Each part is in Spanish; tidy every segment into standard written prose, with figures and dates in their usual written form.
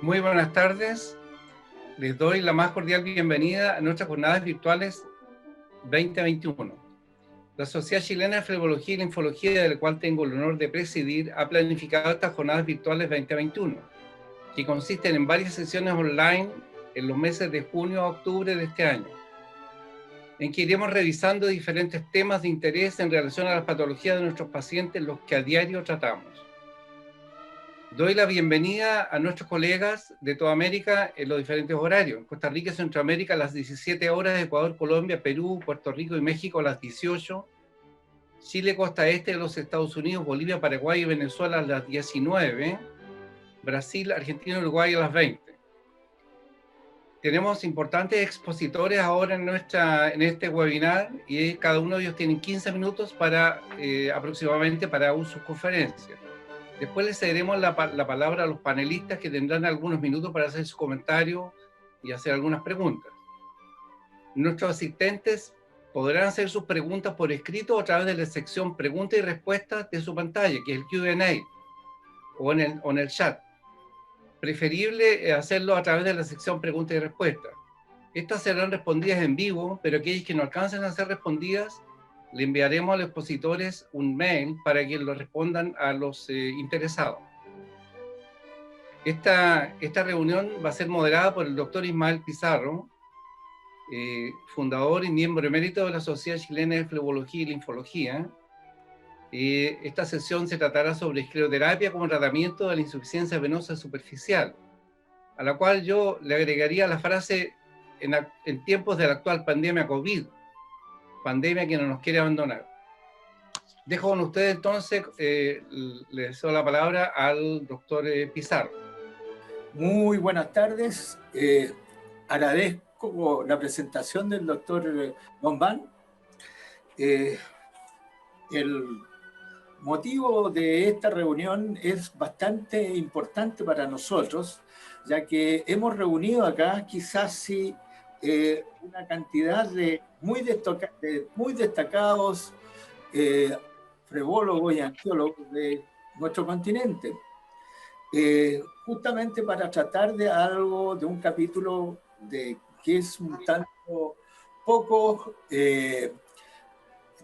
Muy buenas tardes. Les doy la más cordial bienvenida a nuestras jornadas virtuales 2021. La Sociedad Chilena de Flebología y Linfología, de la cual tengo el honor de presidir, ha planificado estas jornadas virtuales 2021, que consisten en varias sesiones online en los meses de junio a octubre de este año, en que iremos revisando diferentes temas de interés en relación a las patologías de nuestros pacientes, los que a diario tratamos. Doy la bienvenida a nuestros colegas de toda América en los diferentes horarios. En Costa Rica y Centroamérica a las 17 horas, Ecuador, Colombia, Perú, Puerto Rico y México a las 18, Chile, costa este de los Estados Unidos, Bolivia, Paraguay y Venezuela a las 19, Brasil, Argentina y Uruguay a las 20. Tenemos importantes expositores ahora en este webinar y cada uno de ellos tiene 15 minutos aproximadamente para sus conferencias. Después les cederemos la palabra a los panelistas, que tendrán algunos minutos para hacer sus comentarios y hacer algunas preguntas. Nuestros asistentes podrán hacer sus preguntas por escrito a través de la sección preguntas y respuestas de su pantalla, que es el Q&A, o en el chat. Preferible hacerlo a través de la sección preguntas y respuestas. Estas serán respondidas en vivo, pero aquellas que no alcancen a ser respondidas, le enviaremos a los expositores un mail para que lo respondan a los interesados. Esta reunión va a ser moderada por el doctor Ismael Pizarro, fundador y miembro emérito de la Sociedad Chilena de Flebología y Linfología. Esta sesión se tratará sobre escleroterapia como tratamiento de la insuficiencia venosa superficial, a la cual yo le agregaría la frase en tiempos de la actual pandemia COVID, pandemia que no nos quiere abandonar. Dejo con ustedes entonces, les doy la palabra al doctor Pizarro. Muy buenas tardes. Agradezco la presentación del doctor Bombán. El motivo de esta reunión es bastante importante para nosotros, ya que hemos reunido acá quizás una cantidad de muy destacados flebólogos y angiólogos de nuestro continente, justamente para tratar de un capítulo que es un tanto poco,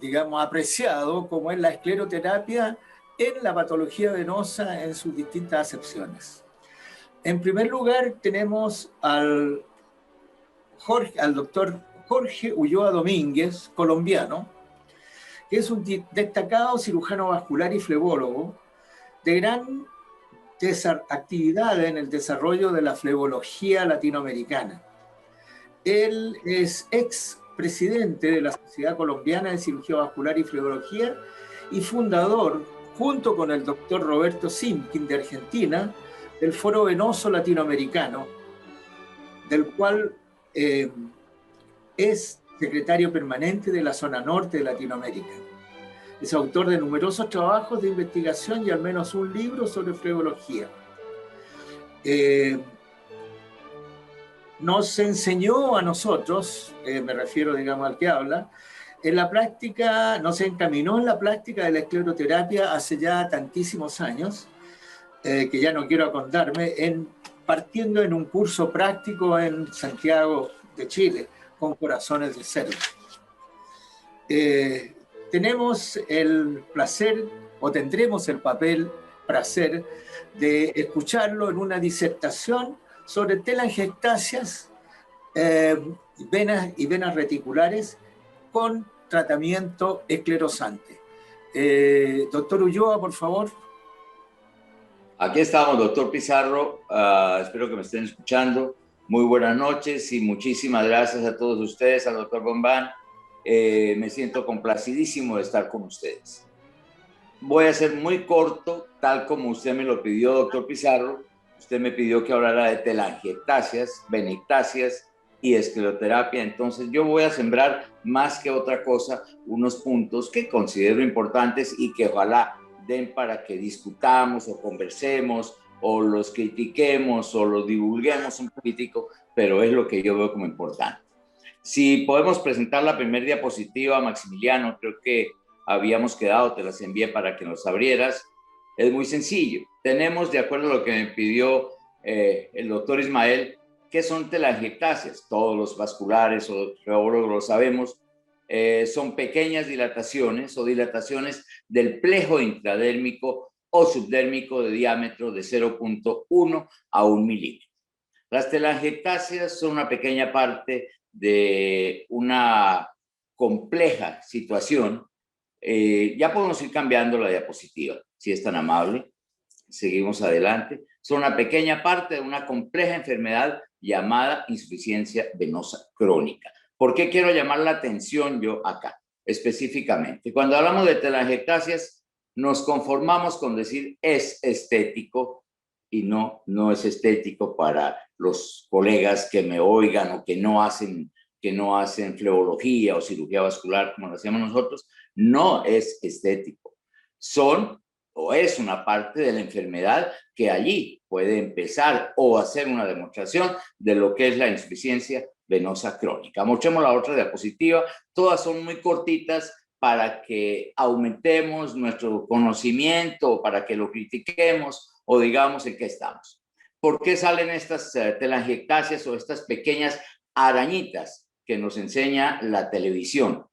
digamos, apreciado, como es la escleroterapia en la patología venosa en sus distintas acepciones. En primer lugar, tenemos al doctor Jorge Ulloa Domínguez, colombiano, que es un destacado cirujano vascular y flebólogo de gran actividad en el desarrollo de la flebología latinoamericana. Él es expresidente de la Sociedad Colombiana de Cirugía Vascular y Flebología y fundador, junto con el doctor Roberto Simkin de Argentina, del Foro Venoso Latinoamericano, del cual es secretario permanente de la zona norte de Latinoamérica. Es autor de numerosos trabajos de investigación y al menos un libro sobre flebología. Nos enseñó a nosotros, me refiero, digamos, al que habla, en la práctica, nos encaminó en la práctica de la escleroterapia hace ya tantísimos años, que ya no quiero acordarme, partiendo en un curso práctico en Santiago de Chile, con Corazones de Cerdo. Tenemos el placer, o tendremos el placer de escucharlo en una disertación sobre telangiectasias, venas y venas reticulares con tratamiento esclerosante. Doctor Ulloa, por favor. Aquí estamos, doctor Pizarro. Espero que me estén escuchando. Muy buenas noches y muchísimas gracias a todos ustedes, al doctor Bombán. Me siento complacidísimo de estar con ustedes. Voy a ser muy corto, tal como usted me lo pidió, doctor Pizarro. Usted me pidió que hablara de telangiectasias, venectasias y escleroterapia. Entonces yo voy a sembrar más que otra cosa unos puntos que considero importantes y que ojalá den para que discutamos o conversemos o los critiquemos o los divulguemos un poquitico, pero es lo que yo veo como importante. Si podemos presentar la primera diapositiva, Maximiliano, creo que habíamos quedado, te las envié para que nos abrieras. Es muy sencillo. Tenemos, de acuerdo a lo que me pidió el doctor Ismael, ¿qué son telangiectasias? Todos los vasculares o geólogos lo sabemos. Son pequeñas dilataciones o dilataciones del plejo intradérmico o subdérmico de diámetro de 0.1 a 1 milímetro. Las telangiectasias son una pequeña parte de una compleja situación. Ya podemos ir cambiando la diapositiva, si es tan amable. Seguimos adelante. Son una pequeña parte de una compleja enfermedad llamada insuficiencia venosa crónica. ¿Por qué quiero llamar la atención yo acá específicamente? Cuando hablamos de telangiectasias, nos conformamos con decir es estético y no es estético para los colegas que me oigan o que no hacen flebología o cirugía vascular como lo hacemos nosotros. No es estético. Son o es una parte de la enfermedad que allí puede empezar o hacer una demostración de lo que es la insuficiencia venosa crónica. Mostremos la otra diapositiva. Todas son muy cortitas para que aumentemos nuestro conocimiento, para que lo critiquemos o digamos en qué estamos. ¿Por qué salen estas telangiectasias o estas pequeñas arañitas que nos enseña la televisión?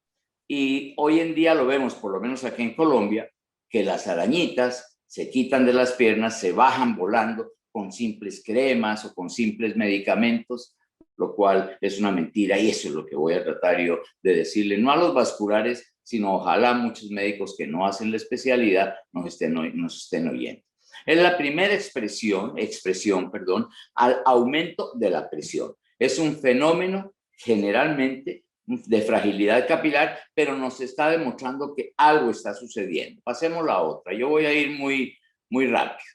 Y hoy en día lo vemos, por lo menos aquí en Colombia, que las arañitas se quitan de las piernas, se bajan volando con simples cremas o con simples medicamentos, lo cual es una mentira y eso es lo que voy a tratar yo de decirle, no a los vasculares, sino ojalá muchos médicos que no hacen la especialidad nos estén oyendo. Es la primera expresión, al aumento de la presión. Es un fenómeno generalmente de fragilidad capilar, pero nos está demostrando que algo está sucediendo. Pasemos a la otra. Yo voy a ir muy rápido.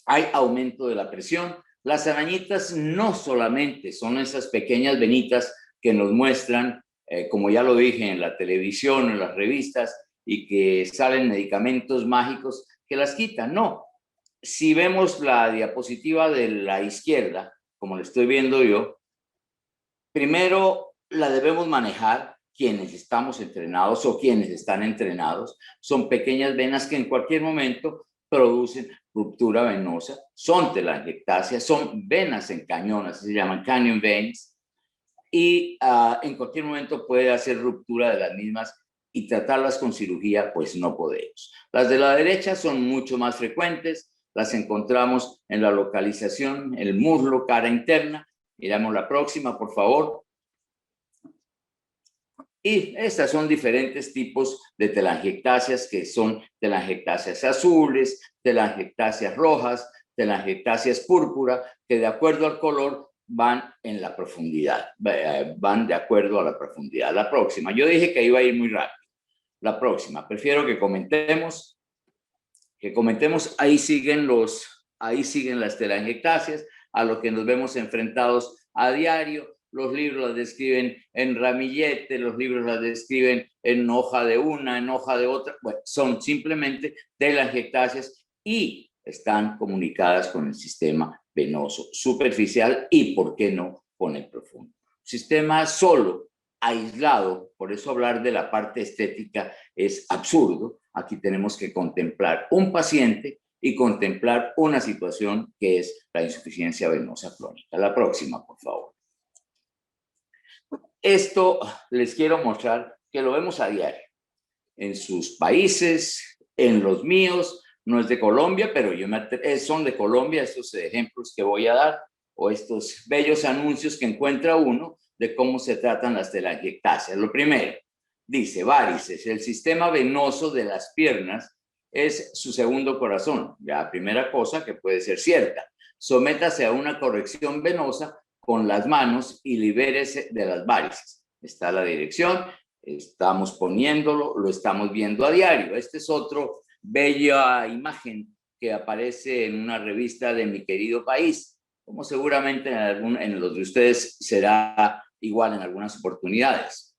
Hay aumento de la presión. Las arañitas no solamente son esas pequeñas venitas que nos muestran, como ya lo dije en la televisión, en las revistas, y que salen medicamentos mágicos que las quitan. No. Si vemos la diapositiva de la izquierda, como lo estoy viendo yo, primero la debemos manejar quienes estamos entrenados o quienes están entrenados. Son pequeñas venas que en cualquier momento producen ruptura venosa, son telangiectasias, son venas encañonas, se llaman canyon veins, y en cualquier momento puede hacer ruptura de las mismas y tratarlas con cirugía, pues no podemos. Las de la derecha son mucho más frecuentes, las encontramos en la localización, el muslo, cara interna. Miramos la próxima, por favor. Y estas son diferentes tipos de telangiectasias, que son telangiectasias azules, telangiectasias rojas, telangiectasias púrpura, que de acuerdo al color van en la profundidad, van de acuerdo a la profundidad. La próxima, yo dije que iba a ir muy rápido. La próxima, prefiero que comentemos, ahí siguen las telangiectasias a lo que nos vemos enfrentados a diario. Los libros las describen en ramillete, los libros las describen en hoja de una, en hoja de otra. Bueno, son simplemente telangiectasias y están comunicadas con el sistema venoso superficial y, ¿por qué no?, con el profundo. Sistema solo, aislado, por eso hablar de la parte estética es absurdo. Aquí tenemos que contemplar un paciente y contemplar una situación que es la insuficiencia venosa crónica. La próxima, por favor. Esto les quiero mostrar que lo vemos a diario en sus países, en los míos. No es de Colombia, pero son de Colombia estos ejemplos que voy a dar o estos bellos anuncios que encuentra uno de cómo se tratan las telangiectasias. Lo primero, dice varices, el sistema venoso de las piernas es su segundo corazón. Ya, primera cosa que puede ser cierta. Sométase a una corrección venosa con las manos y libérese de las varices. Está la dirección, estamos poniéndolo, lo estamos viendo a diario. Este es otro bella imagen que aparece en una revista de mi querido país, como seguramente en los de ustedes será igual en algunas oportunidades.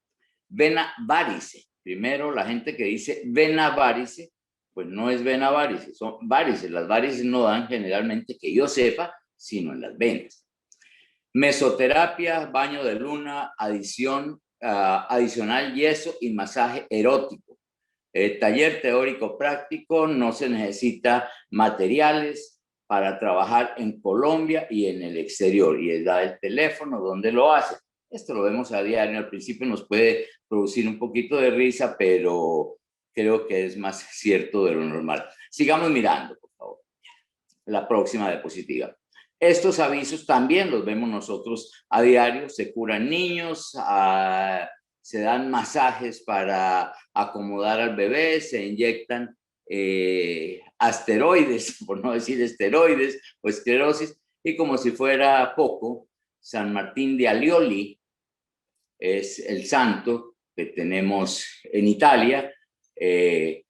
Vena varice. Primero, la gente que dice vena varice, pues no es vena varice, son varices. Las varices no dan generalmente, que yo sepa, sino en las venas. Mesoterapia, baño de luna, adicional yeso y masaje erótico. Taller teórico práctico, no se necesita materiales, para trabajar en Colombia y en el exterior, y da el teléfono donde lo hace. Esto lo vemos a diario. Al principio nos puede producir un poquito de risa, pero creo que es más cierto de lo normal. Sigamos mirando, por favor. La próxima diapositiva. Estos avisos también los vemos nosotros a diario. Se curan niños, se dan masajes para acomodar al bebé, se inyectan asteroides, por no decir esteroides o esclerosis, y como si fuera poco, San Martín de Alioli es el santo que tenemos en Italia,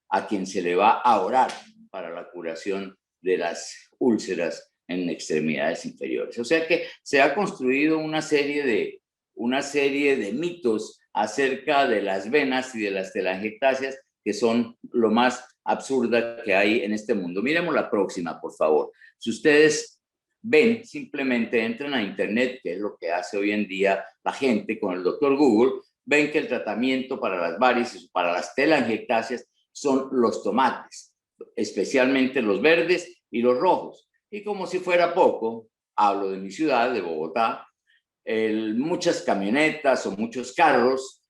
a quien se le va a orar para la curación de las úlceras en extremidades inferiores. O sea que se ha construido una serie de mitos acerca de las venas y de las telangiectasias que son lo más absurda que hay en este mundo. Miremos la próxima, por favor. Si ustedes ven, simplemente entran a internet, que es lo que hace hoy en día la gente con el doctor Google, ven que el tratamiento para las varices, para las telangiectasias, son los tomates, especialmente los verdes y los rojos. Y como si fuera poco, hablo de mi ciudad, de Bogotá, muchas camionetas o muchos carros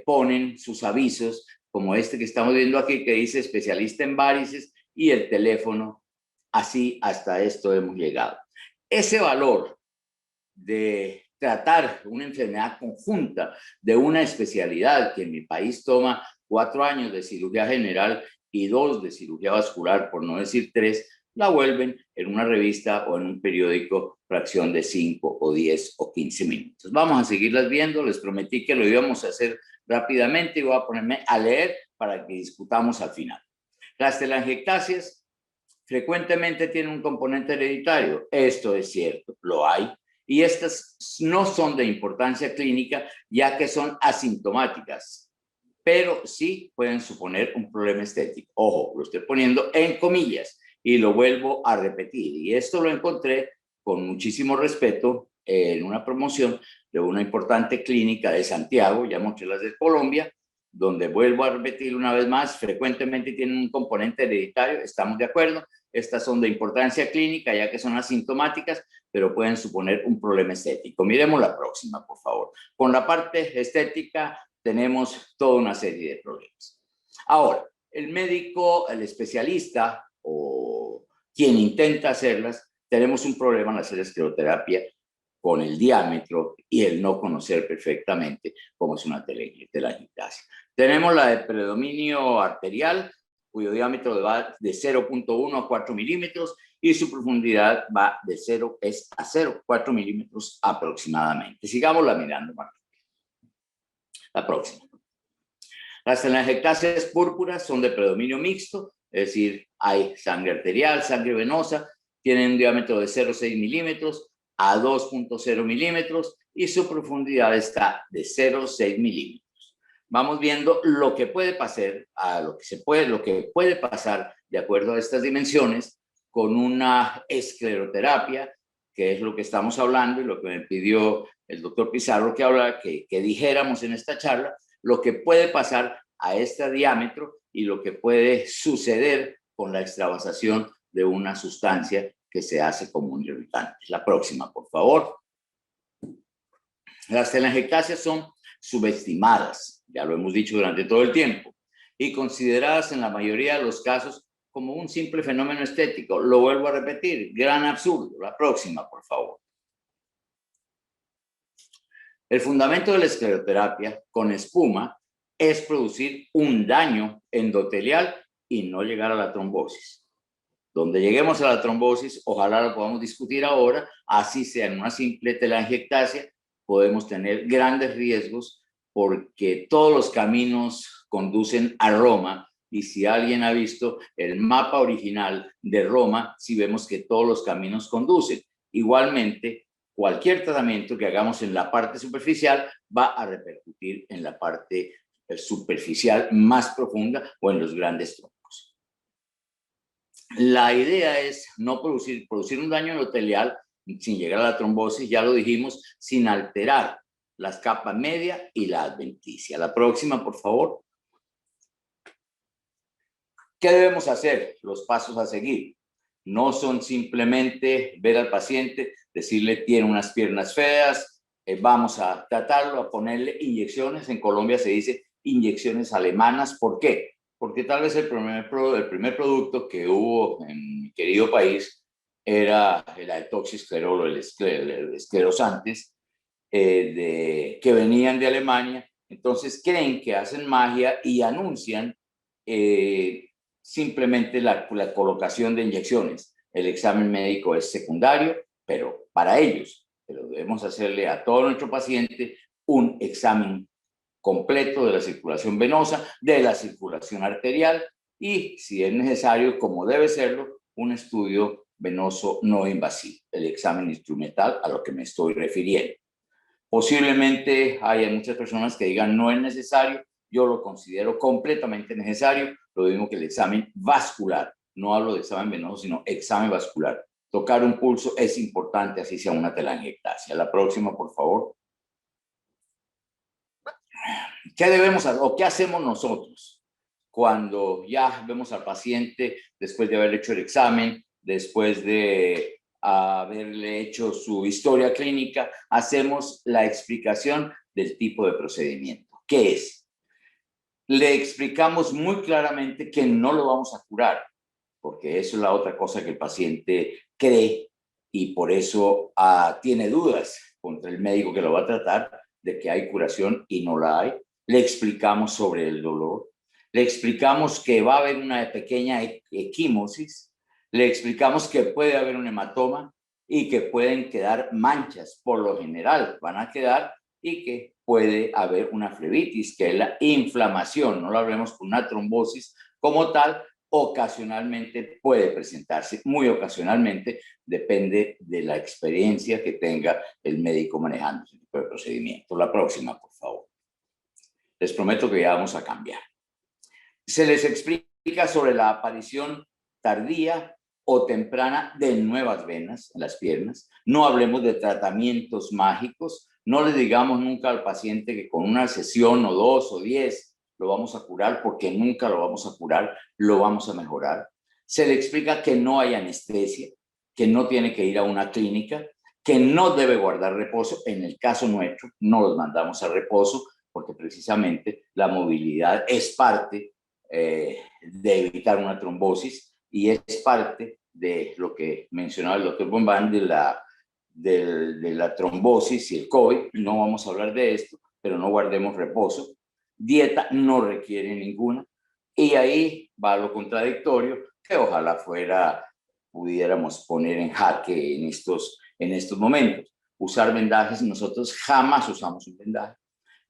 ponen sus avisos, como este que estamos viendo aquí, que dice especialista en varices, y el teléfono. Así hasta esto hemos llegado. Ese valor de tratar una enfermedad conjunta de una especialidad que en mi país toma 4 años de cirugía general y 2 de cirugía vascular, por no decir 3, la vuelven en una revista o en un periódico fracción de 5 o 10 o 15 minutos. Vamos a seguirlas viendo. Les prometí que lo íbamos a hacer rápidamente y voy a ponerme a leer para que discutamos al final. Las telangiectasias frecuentemente tienen un componente hereditario. Esto es cierto, lo hay. Y estas no son de importancia clínica, ya que son asintomáticas, pero sí pueden suponer un problema estético. Ojo, lo estoy poniendo en comillas y lo vuelvo a repetir. Y esto lo encontré con muchísimo respeto en una promoción de una importante clínica de Santiago, ya mostré las de Colombia, donde vuelvo a repetir una vez más, frecuentemente tienen un componente hereditario, estamos de acuerdo. Estas son de importancia clínica, ya que son asintomáticas, pero pueden suponer un problema estético. Miremos la próxima, por favor. Con la parte estética tenemos toda una serie de problemas. Ahora, el médico, el especialista o quien intenta hacerlas, tenemos un problema en hacer escleroterapia con el diámetro y el no conocer perfectamente cómo es una telangiectasia. Tenemos la de predominio arterial, cuyo diámetro va de 0.1 a 4 milímetros y su profundidad va de 0 a 0,4 milímetros aproximadamente. Sigámosla mirando, Martín. La próxima. Las telangiectasias púrpuras son de predominio mixto, es decir, hay sangre arterial, sangre venosa, tienen un diámetro de 0,6 milímetros a 2.0 milímetros y su profundidad está de 0,6 milímetros. Vamos viendo lo que puede pasar, lo que puede pasar de acuerdo a estas dimensiones con una escleroterapia, que es lo que estamos hablando y lo que me pidió el doctor Pizarro que dijéramos en esta charla, lo que puede pasar a este diámetro y lo que puede suceder con la extravasación de una sustancia que se hace como un irritante. La próxima, por favor. Las telangiectasias son subestimadas, ya lo hemos dicho durante todo el tiempo, y consideradas en la mayoría de los casos como un simple fenómeno estético. Lo vuelvo a repetir, gran absurdo. La próxima, por favor. El fundamento de la escleroterapia con espuma es producir un daño endotelial y no llegar a la trombosis. Donde lleguemos a la trombosis, ojalá lo podamos discutir ahora, así sea en una simple telangiectasia, podemos tener grandes riesgos porque todos los caminos conducen a Roma, y si alguien ha visto el mapa original de Roma, sí vemos que todos los caminos conducen. Igualmente, cualquier tratamiento que hagamos en la parte superficial va a repercutir en la parte superficial más profunda o en los grandes troncos. La idea es no producir un daño endotelial sin llegar a la trombosis, ya lo dijimos, sin alterar las capas media y la adventicia. La próxima, por favor. ¿Qué debemos hacer? Los pasos a seguir. No son simplemente ver al paciente, decirle tiene unas piernas feas, vamos a tratarlo, a ponerle inyecciones. En Colombia se dice inyecciones alemanas. ¿Por qué? Porque tal vez el primer producto que hubo en mi querido país era el etoxiclerol, el esclerosantes, que venían de Alemania. Entonces creen que hacen magia y anuncian simplemente la colocación de inyecciones. El examen médico es secundario, pero para ellos, pero debemos hacerle a todo nuestro paciente un examen completo de la circulación venosa, de la circulación arterial y, si es necesario, como debe serlo, un estudio venoso no invasivo, el examen instrumental a lo que me estoy refiriendo. Posiblemente haya muchas personas que digan no es necesario, yo lo considero completamente necesario, lo mismo que el examen vascular. No hablo de examen venoso, sino examen vascular. Tocar un pulso es importante, así sea una telangiectasia. La próxima, por favor. ¿Qué debemos hacer o qué hacemos nosotros cuando ya vemos al paciente después de haber hecho el examen, después de haberle hecho su historia clínica? Hacemos la explicación del tipo de procedimiento. ¿Qué es? Le explicamos muy claramente que no lo vamos a curar, porque eso es la otra cosa que el paciente cree y por eso tiene dudas contra el médico que lo va a tratar de que hay curación y no la hay. Le explicamos sobre el dolor, le explicamos que va a haber una pequeña equimosis, le explicamos que puede haber un hematoma y que pueden quedar manchas, por lo general van a quedar, y que puede haber una flebitis, que es la inflamación, no lo hablemos con una trombosis como tal. Ocasionalmente puede presentarse, muy ocasionalmente, depende de la experiencia que tenga el médico manejando ese tipo de procedimiento. La próxima, por favor. Les prometo que ya vamos a cambiar. Se les explica sobre la aparición tardía o temprana de nuevas venas en las piernas. No hablemos de tratamientos mágicos. No le digamos nunca al paciente que con una sesión o 2 o 10 lo vamos a curar, porque nunca lo vamos a curar, lo vamos a mejorar. Se le explica que no hay anestesia, que no tiene que ir a una clínica, que no debe guardar reposo. En el caso nuestro, no los mandamos a reposo, porque precisamente la movilidad es parte de evitar una trombosis y es parte de lo que mencionaba el doctor Bombán de la trombosis y el COVID. No vamos a hablar de esto, pero no guardemos reposo. Dieta no requiere ninguna. Y ahí va lo contradictorio, que ojalá pudiéramos poner en jaque en estos momentos. Usar vendajes, nosotros jamás usamos un vendaje.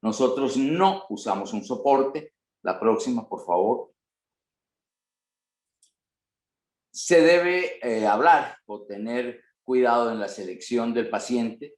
Nosotros no usamos un soporte. La próxima, por favor. Se debe hablar o tener cuidado en la selección del paciente,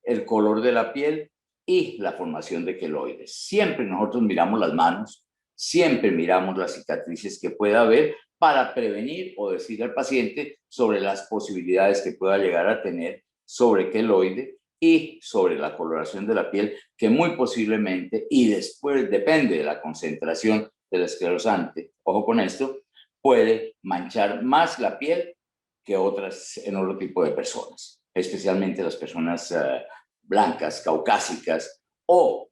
el color de la piel y la formación de queloides. Siempre nosotros miramos las manos, siempre miramos las cicatrices que pueda haber para prevenir o decir al paciente sobre las posibilidades que pueda llegar a tener sobre queloide y sobre la coloración de la piel, que muy posiblemente, y después depende de la concentración del esclerosante, ojo con esto, puede manchar más la piel que en otro tipo de personas, especialmente las personas blancas, caucásicas o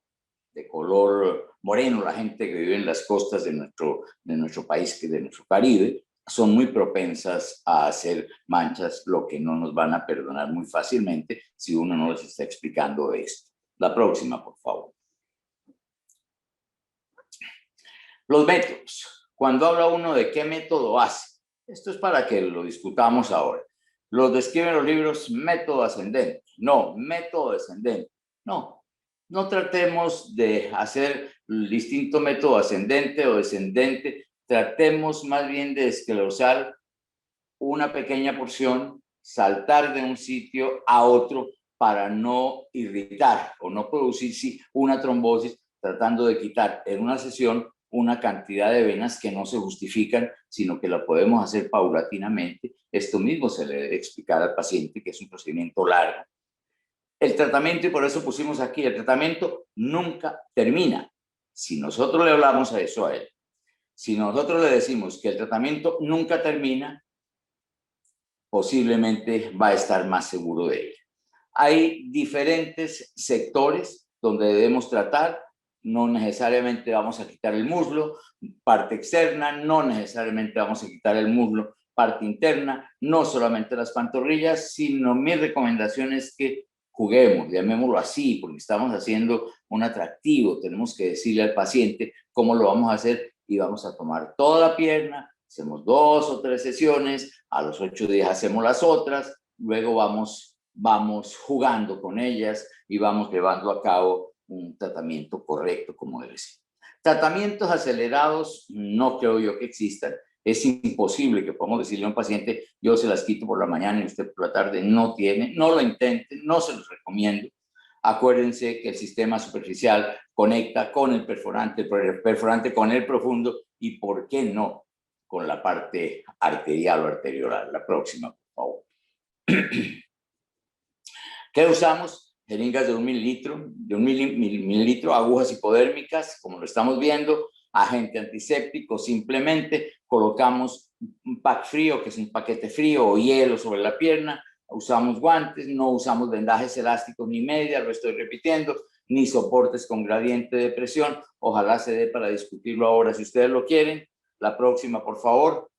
de color moreno. La gente que vive en las costas de nuestro país, de nuestro Caribe, son muy propensas a hacer manchas, lo que no nos van a perdonar muy fácilmente si uno no les está explicando esto. La próxima, por favor. Los métodos. Cuando habla uno de qué método hace, esto es para que lo discutamos ahora. Los describen los libros método ascendente. No, método descendente. No, no tratemos de hacer el distinto método ascendente o descendente. Tratemos más bien de esclerosar una pequeña porción, saltar de un sitio a otro para no irritar o no producir una trombosis, tratando de quitar en una sesión una cantidad de venas que no se justifican, sino que lo podemos hacer paulatinamente. Esto mismo se le debe explicar al paciente, que es un procedimiento largo. El tratamiento, y por eso pusimos aquí, el tratamiento nunca termina. Si nosotros le hablamos a eso a él, si nosotros le decimos que el tratamiento nunca termina, posiblemente va a estar más seguro de ella. Hay diferentes sectores donde debemos tratar. No necesariamente vamos a quitar el muslo, parte externa, no necesariamente vamos a quitar el muslo, parte interna, no solamente las pantorrillas, sino mi recomendación es que juguemos, llamémoslo así, porque estamos haciendo un atractivo. Tenemos que decirle al paciente cómo lo vamos a hacer y vamos a tomar toda la pierna, hacemos 2 o 3 sesiones, a los 8 días hacemos las otras, luego vamos jugando con ellas y vamos llevando a cabo un tratamiento correcto como debe ser. Tratamientos acelerados no creo yo que existan. Es imposible que podamos decirle a un paciente, yo se las quito por la mañana y usted por la tarde. No tiene, no lo intenten, no se los recomiendo. Acuérdense que el sistema superficial conecta con el perforante con el profundo y, ¿por qué no?, con la parte arterial o arteriolar. La próxima, por favor. ¿Qué usamos? Jeringas de 1 mililitro, agujas hipodérmicas, como lo estamos viendo, agente antiséptico. Simplemente colocamos un pack frío, que es un paquete frío, o hielo sobre la pierna. Usamos guantes, no usamos vendajes elásticos ni medias, lo estoy repitiendo, ni soportes con gradiente de presión. Ojalá se dé para discutirlo ahora si ustedes lo quieren. La próxima, por favor.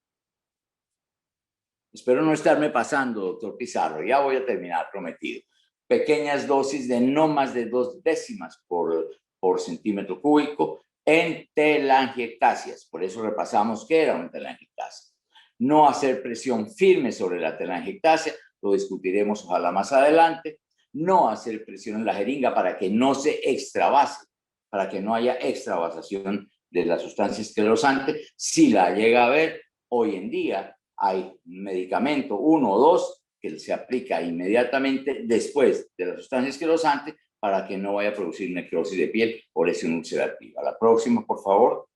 Espero no estarme pasando, doctor Pizarro. Ya voy a terminar, prometido. Pequeñas dosis de no más de 2 décimas por centímetro cúbico en telangiectasias. Por eso repasamos qué era una telangiectasia. No hacer presión firme sobre la telangiectasia, lo discutiremos ojalá más adelante. No hacer presión en la jeringa para que no se extravase, para que no haya extravasación de la sustancia esclerosante. Si la llega a haber, hoy en día hay medicamento, 1 o 2, que se aplica inmediatamente después de la sustancia esclerosante para que no vaya a producir necrosis de piel o lesión ulcerativa. La próxima, por favor.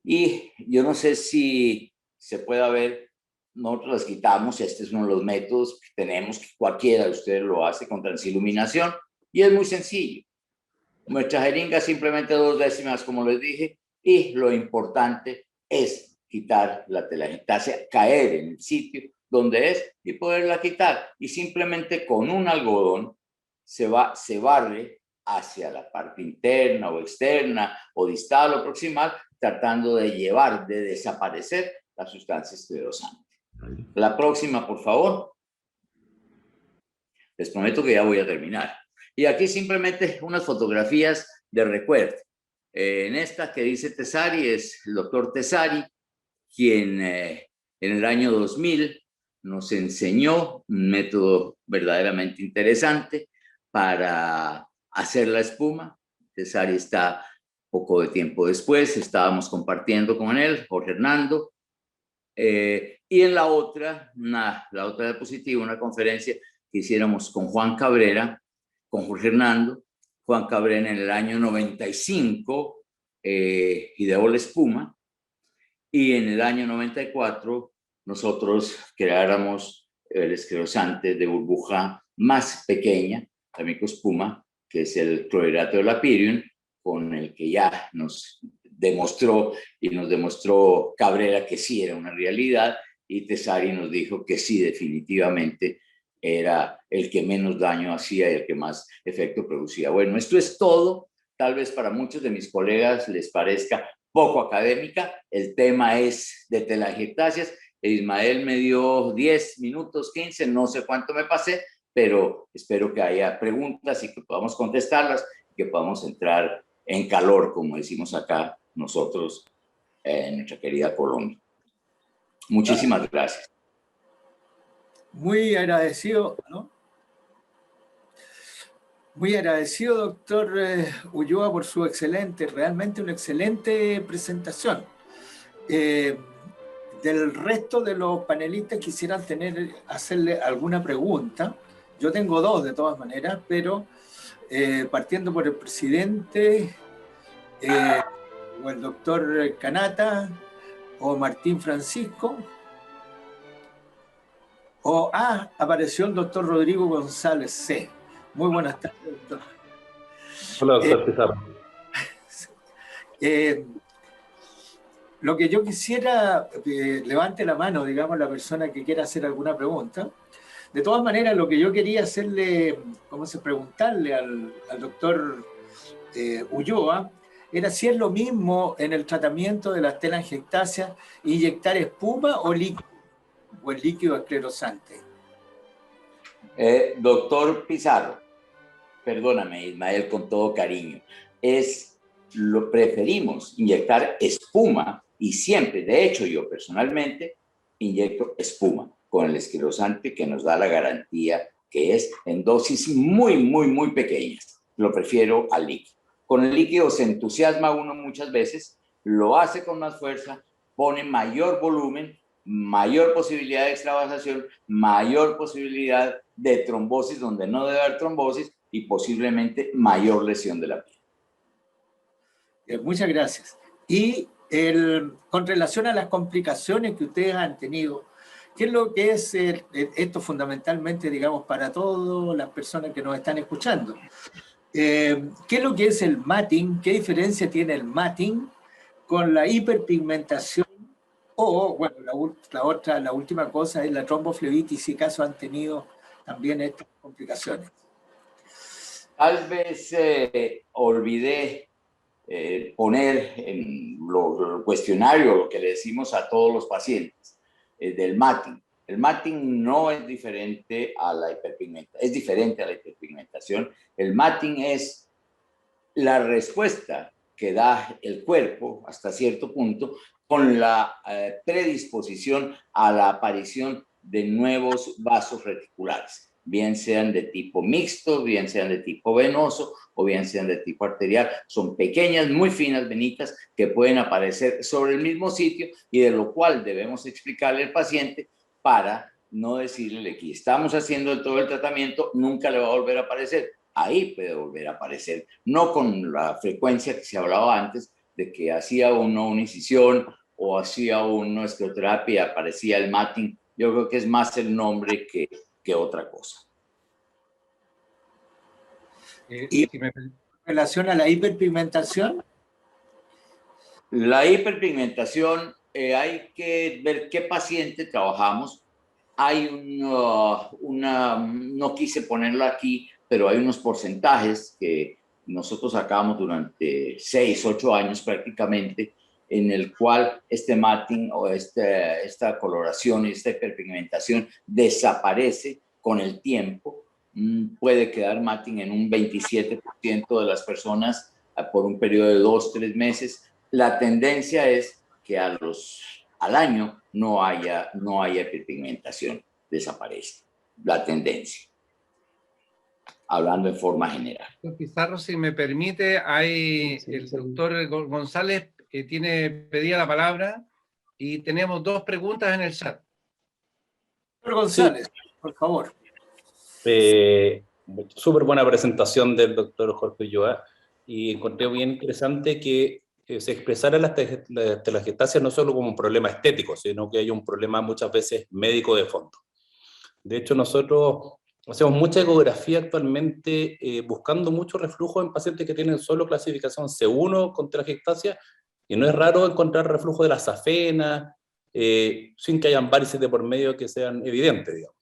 Y yo no sé si se pueda ver, nosotros las quitamos. Este es uno de los métodos que tenemos, que cualquiera de ustedes lo hace con transiluminación y es muy sencillo. Nuestra jeringa simplemente 2 décimas, como les dije, y lo importante es quitar la telangiectasia, caer en el sitio donde es y poderla quitar. Y simplemente con un algodón se barre hacia la parte interna o externa o distal o proximal, tratando de desaparecer la sustancia esclerosante. La próxima, por favor. Les prometo que ya voy a terminar. Y aquí simplemente unas fotografías de recuerdo. En esta que dice Tesari es el doctor Tesari, quien en el año 2000 nos enseñó un método verdaderamente interesante para hacer la espuma. Tesari está poco de tiempo después, estábamos compartiendo con él, Jorge Hernando, y en la otra diapositiva, una conferencia que hiciéramos con Juan Cabrera, con Jorge Hernando. Juan Cabrera en el año 95 ideó la espuma, y en el año 94 nosotros creáramos el esclerosante de burbuja más pequeña, la microespuma, que es el clorhidrato de lapirium, con el que ya nos demostró Cabrera que sí era una realidad, y Tesari nos dijo que sí, definitivamente era el que menos daño hacía y el que más efecto producía. Bueno, esto es todo. Tal vez para muchos de mis colegas les parezca poco académica. El tema es de telangiectasias. Ismael me dio 10 minutos, 15, no sé cuánto me pasé, pero espero que haya preguntas y que podamos contestarlas, que podamos entrar en calor, como decimos acá nosotros en nuestra querida Colombia. Muchísimas gracias. Muy agradecido, ¿no? Muy agradecido, doctor Ulloa, por su realmente una excelente presentación. Del resto de los panelistas quisieran hacerle alguna pregunta. Yo tengo 2 de todas maneras, pero partiendo por el presidente, o el doctor Canata, o Martín Francisco, apareció el doctor Rodrigo González C. Muy buenas tardes, doctor. Hola, doctor Pizarro. lo que yo quisiera, levante la mano, digamos, la persona que quiera hacer alguna pregunta. De todas maneras, lo que yo quería hacerle, preguntarle al doctor Ulloa, era si es lo mismo en el tratamiento de las telangiectasias inyectar espuma o el líquido esclerosante. Doctor Pizarro, perdóname Ismael con todo cariño, lo preferimos inyectar espuma y siempre, de hecho yo personalmente inyecto espuma con el esclerosante que nos da la garantía que es en dosis muy pequeñas. Lo prefiero al líquido. Con el líquido se entusiasma uno muchas veces, lo hace con más fuerza, pone mayor volumen, mayor posibilidad de extravasación, mayor posibilidad de trombosis donde no debe haber trombosis y posiblemente mayor lesión de la piel. Muchas gracias. Y con relación a las complicaciones que ustedes han tenido, ¿qué es lo que es esto fundamentalmente, digamos, para todas las personas que nos están escuchando? ¿Qué es lo que es el matting? ¿Qué diferencia tiene el matting con la hiperpigmentación? O, bueno, la última cosa es la tromboflebitis, si acaso han tenido también estas complicaciones. Tal vez olvidé poner en el cuestionario lo que le decimos a todos los pacientes del matting. El matting no es diferente a la hiperpigmentación, es diferente a la hiperpigmentación. El matting es la respuesta que da el cuerpo hasta cierto punto con la predisposición a la aparición de nuevos vasos reticulares, bien sean de tipo mixto, bien sean de tipo venoso o bien sean de tipo arterial. Son pequeñas, muy finas venitas que pueden aparecer sobre el mismo sitio y de lo cual debemos explicarle al paciente para no decirle que estamos haciendo todo el tratamiento, nunca le va a volver a aparecer. Ahí puede volver a aparecer, no con la frecuencia que se hablaba antes de que hacía uno una incisión o hacía una escleroterapia y aparecía el matting. Yo creo que es más el nombre que otra cosa. ¿Y en relación a la hiperpigmentación? La hiperpigmentación, hay que ver qué paciente trabajamos. Hay no quise ponerlo aquí, pero hay unos porcentajes que nosotros sacamos durante 6, 8 años prácticamente, en el cual este matting o esta coloración y esta hiperpigmentación desaparece con el tiempo. Puede quedar matting en un 27% de las personas por un periodo de 2, 3 meses. La tendencia es que al año no haya hiperpigmentación, desaparece la tendencia, hablando en forma general. Pizarro, si me permite, el doctor González tiene pedida la palabra y tenemos 2 preguntas en el chat. Doctor González, sí, por favor. Súper buena presentación del doctor Jorge Ulloa y encontré bien interesante que se expresara las telangiectasias no solo como un problema estético, sino que hay un problema muchas veces médico de fondo. De hecho, nosotros hacemos mucha ecografía actualmente buscando mucho reflujo en pacientes que tienen solo clasificación C1 con telangiectasia, y no es raro encontrar reflujo de la safena, sin que hayan varices de por medio que sean evidentes, digamos.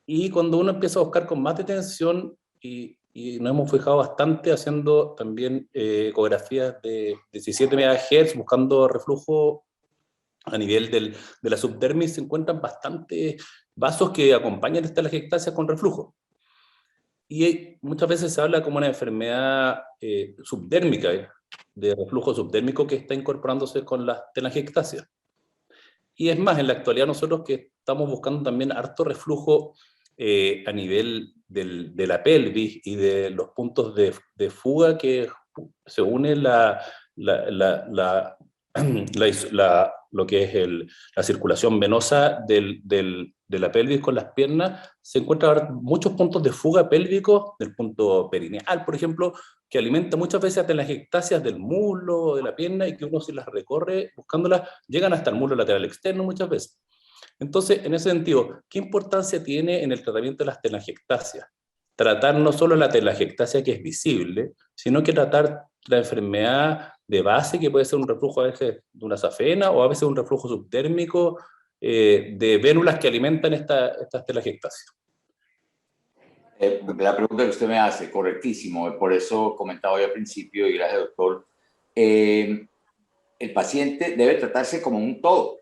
Y cuando uno empieza a buscar con más detención, y nos hemos fijado bastante haciendo también ecografías de 17 MHz, buscando reflujo a nivel de la subdermis, se encuentran bastantes vasos que acompañan esta telangiectasia con reflujo. Y muchas veces se habla como una enfermedad subdérmica, de reflujo subdérmico que está incorporándose con la telangiectasia. Y es más, en la actualidad nosotros que estamos buscando también harto reflujo a nivel de la pelvis y de los puntos de fuga que se une lo que es la circulación venosa de la pelvis con las piernas, se encuentran muchos puntos de fuga pélvicos, del punto perineal, por ejemplo, que alimenta muchas veces a telangiectasias del muslo o de la pierna, y que uno, si las recorre buscándolas, llegan hasta el muslo lateral externo muchas veces. Entonces, en ese sentido, ¿qué importancia tiene en el tratamiento de las telangiectasias? Tratar no solo la telangiectasia que es visible, sino que tratar la enfermedad de base, que puede ser un reflujo a veces de una safena o a veces un reflujo subtérmico de vénulas que alimentan estas telangiectasias. La pregunta que usted me hace, correctísimo, por eso comentaba yo al principio, y gracias, doctor, el paciente debe tratarse como un todo.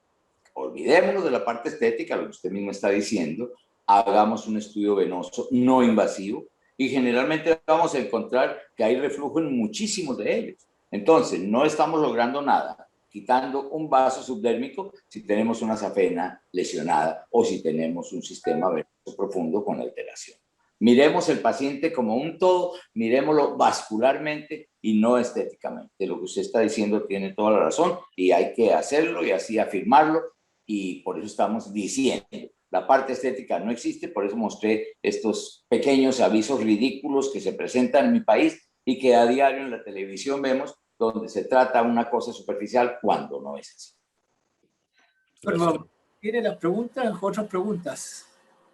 Olvidémonos de la parte estética, lo que usted mismo está diciendo, hagamos un estudio venoso no invasivo y generalmente vamos a encontrar que hay reflujo en muchísimos de ellos. Entonces, no estamos logrando nada quitando un vaso subdérmico si tenemos una safena lesionada o si tenemos un sistema venoso profundo con alteración. Miremos el paciente como un todo, miremoslo vascularmente y no estéticamente. Lo que usted está diciendo tiene toda la razón y hay que hacerlo y así afirmarlo, y por eso estamos diciendo, la parte estética no existe, por eso mostré estos pequeños avisos ridículos que se presentan en mi país y que a diario en la televisión vemos, donde se trata una cosa superficial cuando no es así. Perdón, ¿tiene las preguntas? ¿Otras preguntas?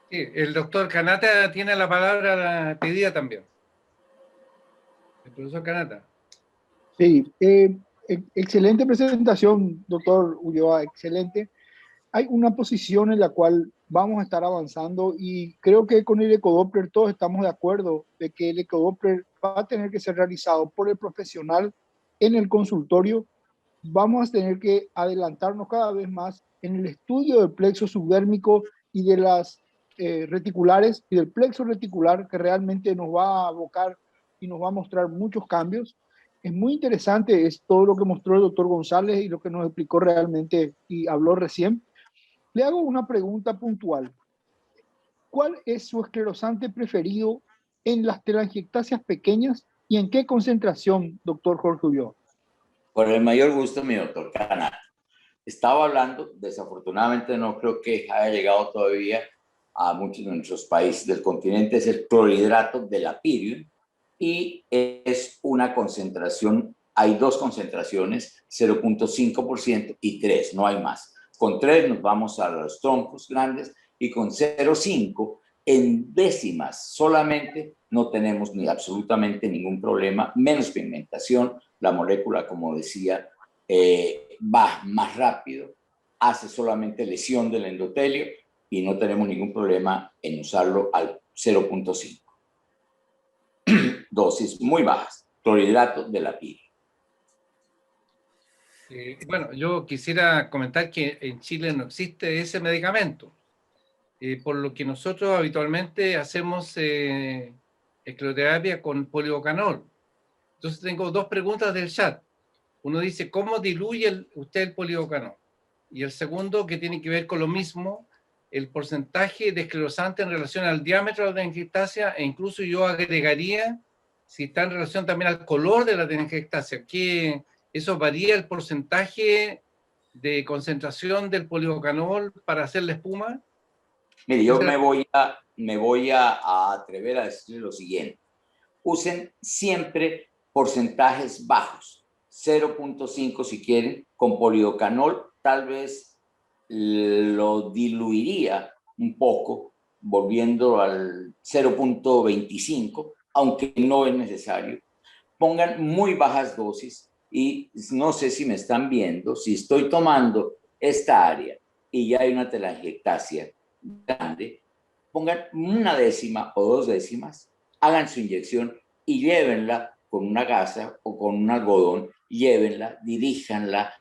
Sí, el doctor Kanata tiene la palabra pedida también. El profesor Kanata. Sí, excelente presentación, doctor Ulloa, excelente. Hay una posición en la cual vamos a estar avanzando y creo que con el ecodoppler todos estamos de acuerdo de que el ecodoppler va a tener que ser realizado por el profesional en el consultorio. Vamos a tener que adelantarnos cada vez más en el estudio del plexo subdérmico y de las reticulares y del plexo reticular, que realmente nos va a abocar y nos va a mostrar muchos cambios. Es muy interesante, es todo lo que mostró el doctor González y lo que nos explicó realmente y habló recién. Le hago una pregunta puntual. ¿Cuál es su esclerosante preferido en las telangiectasias pequeñas y en qué concentración, doctor Jorge Ulloa? Con el mayor gusto, mi doctor Canal. Estaba hablando, desafortunadamente no creo que haya llegado todavía a muchos de nuestros países del continente, es el clorhidrato de lapirium y es una concentración, hay dos concentraciones, 0.5% y 3, no hay más. Con 3 nos vamos a los troncos grandes y con 0.5 en décimas solamente no tenemos ni absolutamente ningún problema, menos pigmentación, la molécula, como decía, va más rápido, hace solamente lesión del endotelio y no tenemos ningún problema en usarlo al 0.5. Dosis muy bajas, clorhidrato de lapirium. Bueno, yo quisiera comentar que en Chile no existe ese medicamento, por lo que nosotros habitualmente hacemos escleroterapia con polivocanol. Entonces tengo dos preguntas del chat. Uno dice, ¿cómo diluye usted el polivocanol? Y el segundo, que tiene que ver con lo mismo, el porcentaje de esclerosante en relación al diámetro de la telangiectasia, e incluso yo agregaría si está en relación también al color de la telangiectasia, que eso varía el porcentaje de concentración del polivocanol para hacer la espuma. Mire, yo me voy a atrever a decir lo siguiente. Usen siempre porcentajes bajos, 0.5 si quieren, con polivocanol tal vez lo diluiría un poco, volviendo al 0.25, aunque no es necesario. Pongan muy bajas dosis y no sé si me están viendo, si estoy tomando esta área y ya hay una telangiectasia grande, pongan una décima o 2 décimas, hagan su inyección y llévenla con una gasa o con un algodón, llévenla, diríjanla,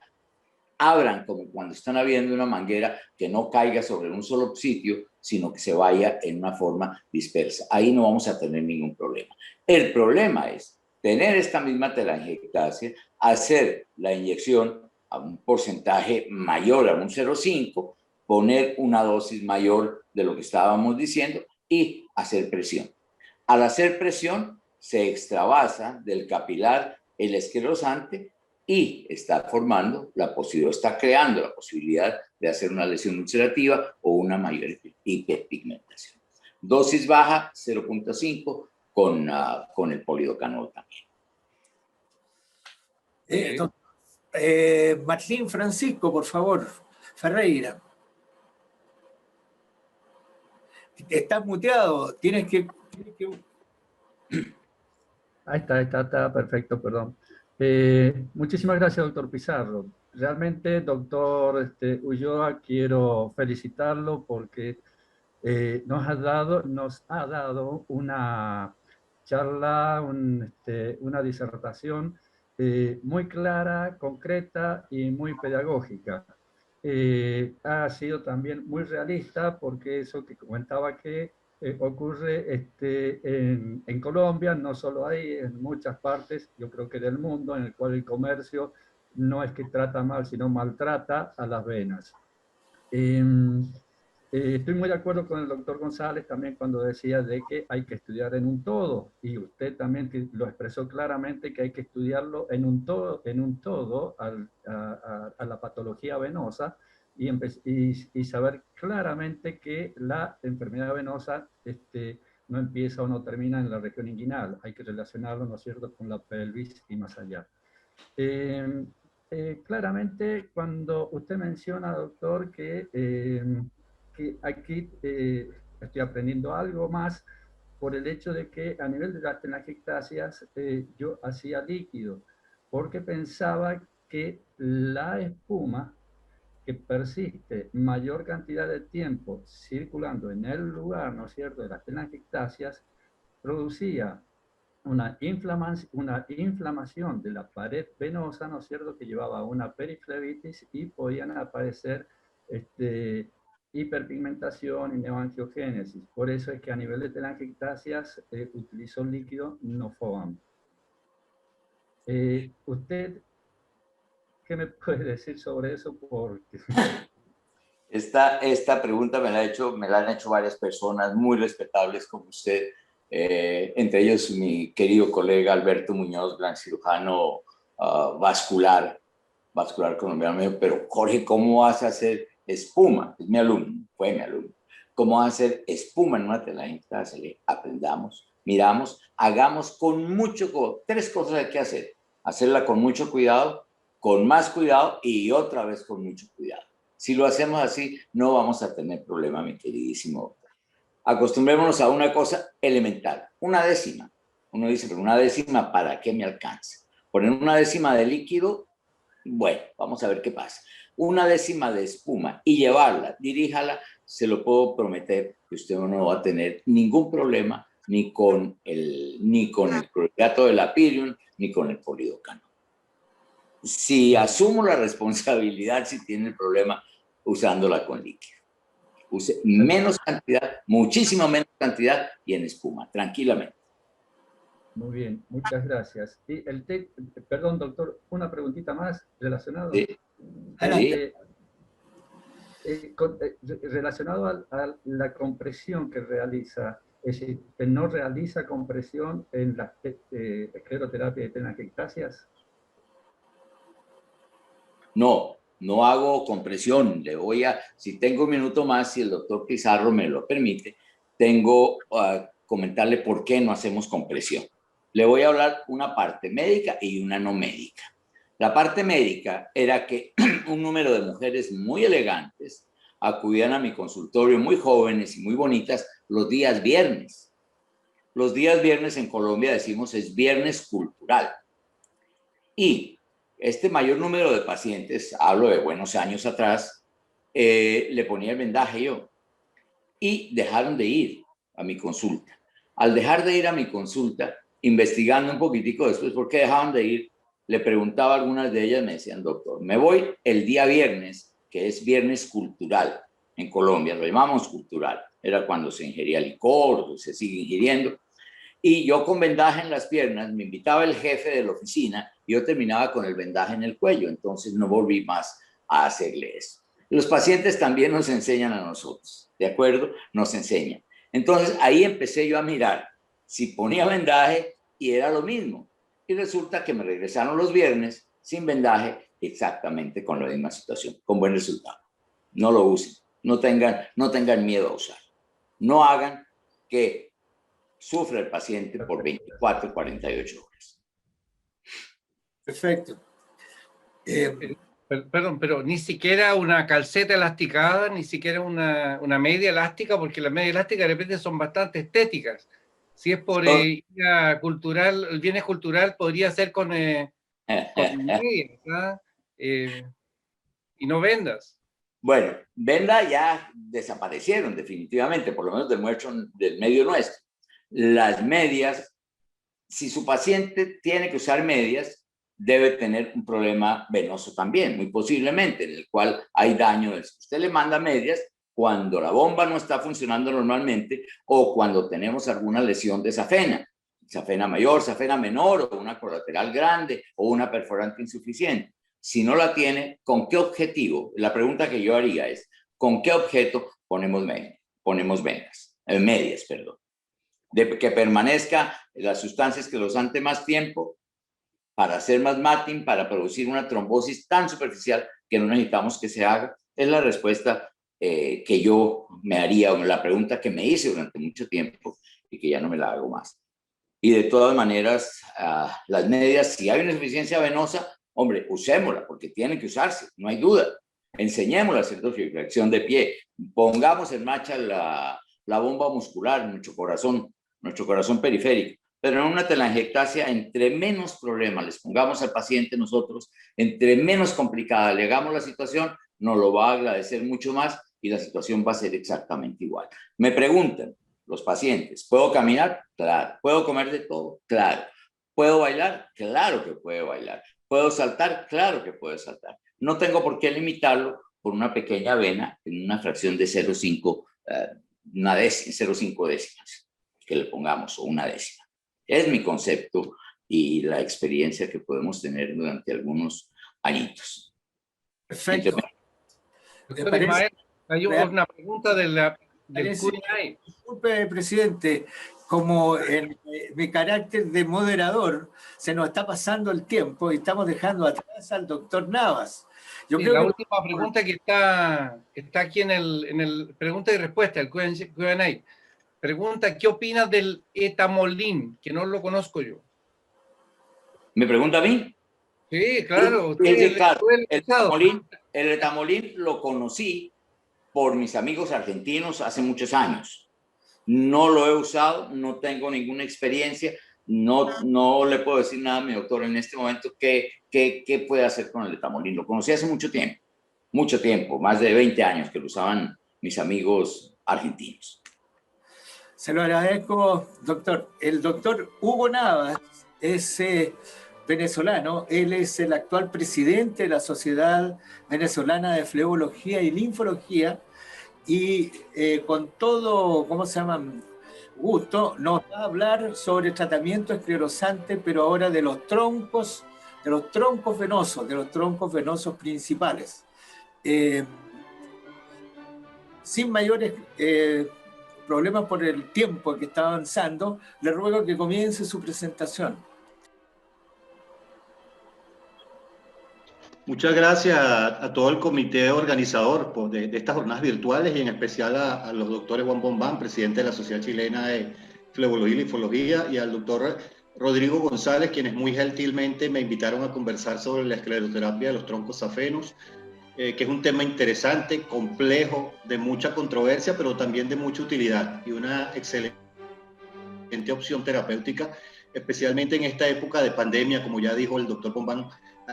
abran como cuando están abriendo una manguera, que no caiga sobre un solo sitio, sino que se vaya en una forma dispersa. Ahí no vamos a tener ningún problema. El problema es tener esta misma telangiectasia, hacer la inyección a un porcentaje mayor, a un 0.5, poner una dosis mayor de lo que estábamos diciendo y hacer presión. Al hacer presión, se extravasa del capilar el esclerosante y está formando la posibilidad, está creando la posibilidad de hacer una lesión ulcerativa o una mayor hiperpigmentación. Dosis baja, 0.5, con el polivocanol también. Martín Francisco, por favor, Ferreira. Estás muteado, tienes que... Ahí está, perfecto, perdón. Muchísimas gracias, doctor Pizarro. Realmente, doctor Ulloa, quiero felicitarlo porque nos ha dado una charla, una disertación muy clara, concreta y muy pedagógica. Ha sido también muy realista porque eso que comentaba que ocurre en Colombia, no solo ahí, en muchas partes, yo creo que del mundo, en el cual el comercio no es que trata mal, sino maltrata a las venas. Estoy muy de acuerdo con el doctor González también cuando decía de que hay que estudiar en un todo, y usted también lo expresó claramente que hay que estudiarlo en un todo a la patología venosa y saber claramente que la enfermedad venosa no empieza o no termina en la región inguinal, hay que relacionarlo, ¿no es cierto?, con la pelvis y más allá. Claramente, cuando usted menciona, doctor, que aquí estoy aprendiendo algo más por el hecho de que a nivel de las telangiectasias yo hacía líquido, porque pensaba que la espuma que persiste mayor cantidad de tiempo circulando en el lugar, ¿no es cierto?, de las telangiectasias, producía una inflamación de la pared venosa, ¿no es cierto?, que llevaba a una periflebitis y podían aparecer hiperpigmentación y neoangiogénesis. Por eso es que a nivel de telangiectasias utilizó líquido Nofoam. ¿Usted qué me puede decir sobre eso? Porque... Esta pregunta me la han hecho varias personas muy respetables como usted, entre ellos mi querido colega Alberto Muñoz, gran cirujano vascular colombiano. Me dijo, pero Jorge, ¿cómo vas a hacer espuma? Es mi alumno, fue mi alumno. ¿Cómo vas a hacer espuma en una telangiectasia? Aprendamos, miramos, hagamos con mucho, 3 cosas hay que hacer. Hacerla con mucho cuidado, con más cuidado y otra vez con mucho cuidado. Si lo hacemos así, no vamos a tener problema, mi queridísimo doctor. Acostumbrémonos a una cosa elemental, una décima. Uno dice, pero una décima, ¿para qué me alcanza? Poner una décima de líquido, bueno, vamos a ver qué pasa. Una décima de espuma y llevarla, diríjala, se lo puedo prometer que usted no va a tener ningún problema ni con el clorhidrato de la Pirium, ni con el polidocano. Si asumo la responsabilidad, si tiene el problema, usándola con líquido. Use menos cantidad, muchísima menos cantidad y en espuma, tranquilamente. Muy bien, muchas gracias. Y perdón, doctor, una preguntita más relacionada. Sí. Relacionado a la compresión que realiza, es decir, que no realiza compresión en la escleroterapia de telangiectasias. No hago compresión. Si tengo un minuto más, si el doctor Pizarro me lo permite, tengo comentarle por qué no hacemos compresión. Le voy a hablar una parte médica y una no médica. La parte médica era que un número de mujeres muy elegantes acudían a mi consultorio, muy jóvenes y muy bonitas, los días viernes. Los días viernes en Colombia decimos es viernes cultural. Y este mayor número de pacientes, hablo de buenos años atrás, le ponía el vendaje yo. Y dejaron de ir a mi consulta. Al dejar de ir a mi consulta, investigando un poquitico después por qué dejaban de ir, le preguntaba a algunas de ellas, me decían, doctor, me voy el día viernes, que es viernes cultural en Colombia, lo llamamos cultural, era cuando se ingería licor, se sigue ingiriendo, y yo con vendaje en las piernas, me invitaba el jefe de la oficina y yo terminaba con el vendaje en el cuello, entonces no volví más a hacerle eso. Los pacientes también nos enseñan a nosotros, ¿de acuerdo? Nos enseñan. Entonces ahí empecé yo a mirar si ponía vendaje y era lo mismo. Y resulta que me regresaron los viernes sin vendaje, exactamente con la misma situación, con buen resultado. No lo usen, no tengan miedo a usar. No hagan que sufra el paciente por 24, 48 horas. Perfecto. Perdón, pero ni siquiera una calceta elasticada, ni siquiera una media elástica, porque las medias elásticas de repente son bastante estéticas. Si es por cultural, el bienes cultural podría ser con con medias, ¿ah? Y no vendas. Bueno, vendas ya desaparecieron definitivamente, por lo menos del medio nuestro. Las medias, si su paciente tiene que usar medias, debe tener un problema venoso también, muy posiblemente, en el cual hay daño. Usted le manda medias cuando la bomba no está funcionando normalmente o cuando tenemos alguna lesión de safena mayor, safena menor, o una colateral grande o una perforante insuficiente. Si no la tiene, ¿con qué objetivo? La pregunta que yo haría es, ¿con qué objeto ponemos vendas? Medias, perdón. De que permanezca las sustancias que los ante más tiempo para hacer más matting, para producir una trombosis tan superficial que no necesitamos que se haga. Es la respuesta que yo me haría, o la pregunta que me hice durante mucho tiempo y que ya no me la hago más. Y de todas maneras, las medias, si hay una insuficiencia venosa, hombre, usémosla, porque tienen que usarse, no hay duda. Enseñémosla a hacer dorsiflexión de pie. Pongamos en marcha la bomba muscular, nuestro corazón periférico. Pero en una telangiectasia, entre menos problemas les pongamos al paciente nosotros, entre menos complicada le hagamos la situación, nos lo va a agradecer mucho más y la situación va a ser exactamente igual. Me preguntan los pacientes, ¿puedo caminar? Claro. ¿Puedo comer de todo? Claro. ¿Puedo bailar? Claro que puedo bailar. ¿Puedo saltar? Claro que puedo saltar. No tengo por qué limitarlo por una pequeña vena en una fracción de 0,5 décimas que le pongamos, o una décima. Es mi concepto y la experiencia que podemos tener durante algunos añitos. Perfecto. Doctor Ismael, hay una pregunta del Q&A. Disculpe, presidente, como en mi carácter de moderador, se nos está pasando el tiempo y estamos dejando atrás al doctor Navas. Yo creo la última pregunta que está aquí en el pregunta y respuesta, el Q&A. Pregunta, ¿qué opinas del etamolín? Que no lo conozco yo. ¿Me pregunta a mí? Sí, claro. Claro. El etamolín lo conocí por mis amigos argentinos hace muchos años. No lo he usado, no tengo ninguna experiencia, no le puedo decir nada a mi doctor en este momento qué puede hacer con el etamolín. Lo conocí hace mucho tiempo, más de 20 años que lo usaban mis amigos argentinos. Se lo agradezco, doctor. El doctor Hugo Navas es venezolano. Él es el actual presidente de la Sociedad Venezolana de Flebología y Linfología. Y con todo, gusto, nos va a hablar sobre tratamiento esclerosante, pero ahora de los troncos venosos principales. Sin mayores problemas por el tiempo que está avanzando, le ruego que comience su presentación. Muchas gracias a todo el comité organizador de estas jornadas virtuales y en especial a los doctores Juan Bombán, presidente de la Sociedad Chilena de Flebología y Linfología, y al doctor Rodrigo González, quienes muy gentilmente me invitaron a conversar sobre la escleroterapia de los troncos safenos, que es un tema interesante, complejo, de mucha controversia, pero también de mucha utilidad y una excelente opción terapéutica, especialmente en esta época de pandemia, como ya dijo el doctor Bombán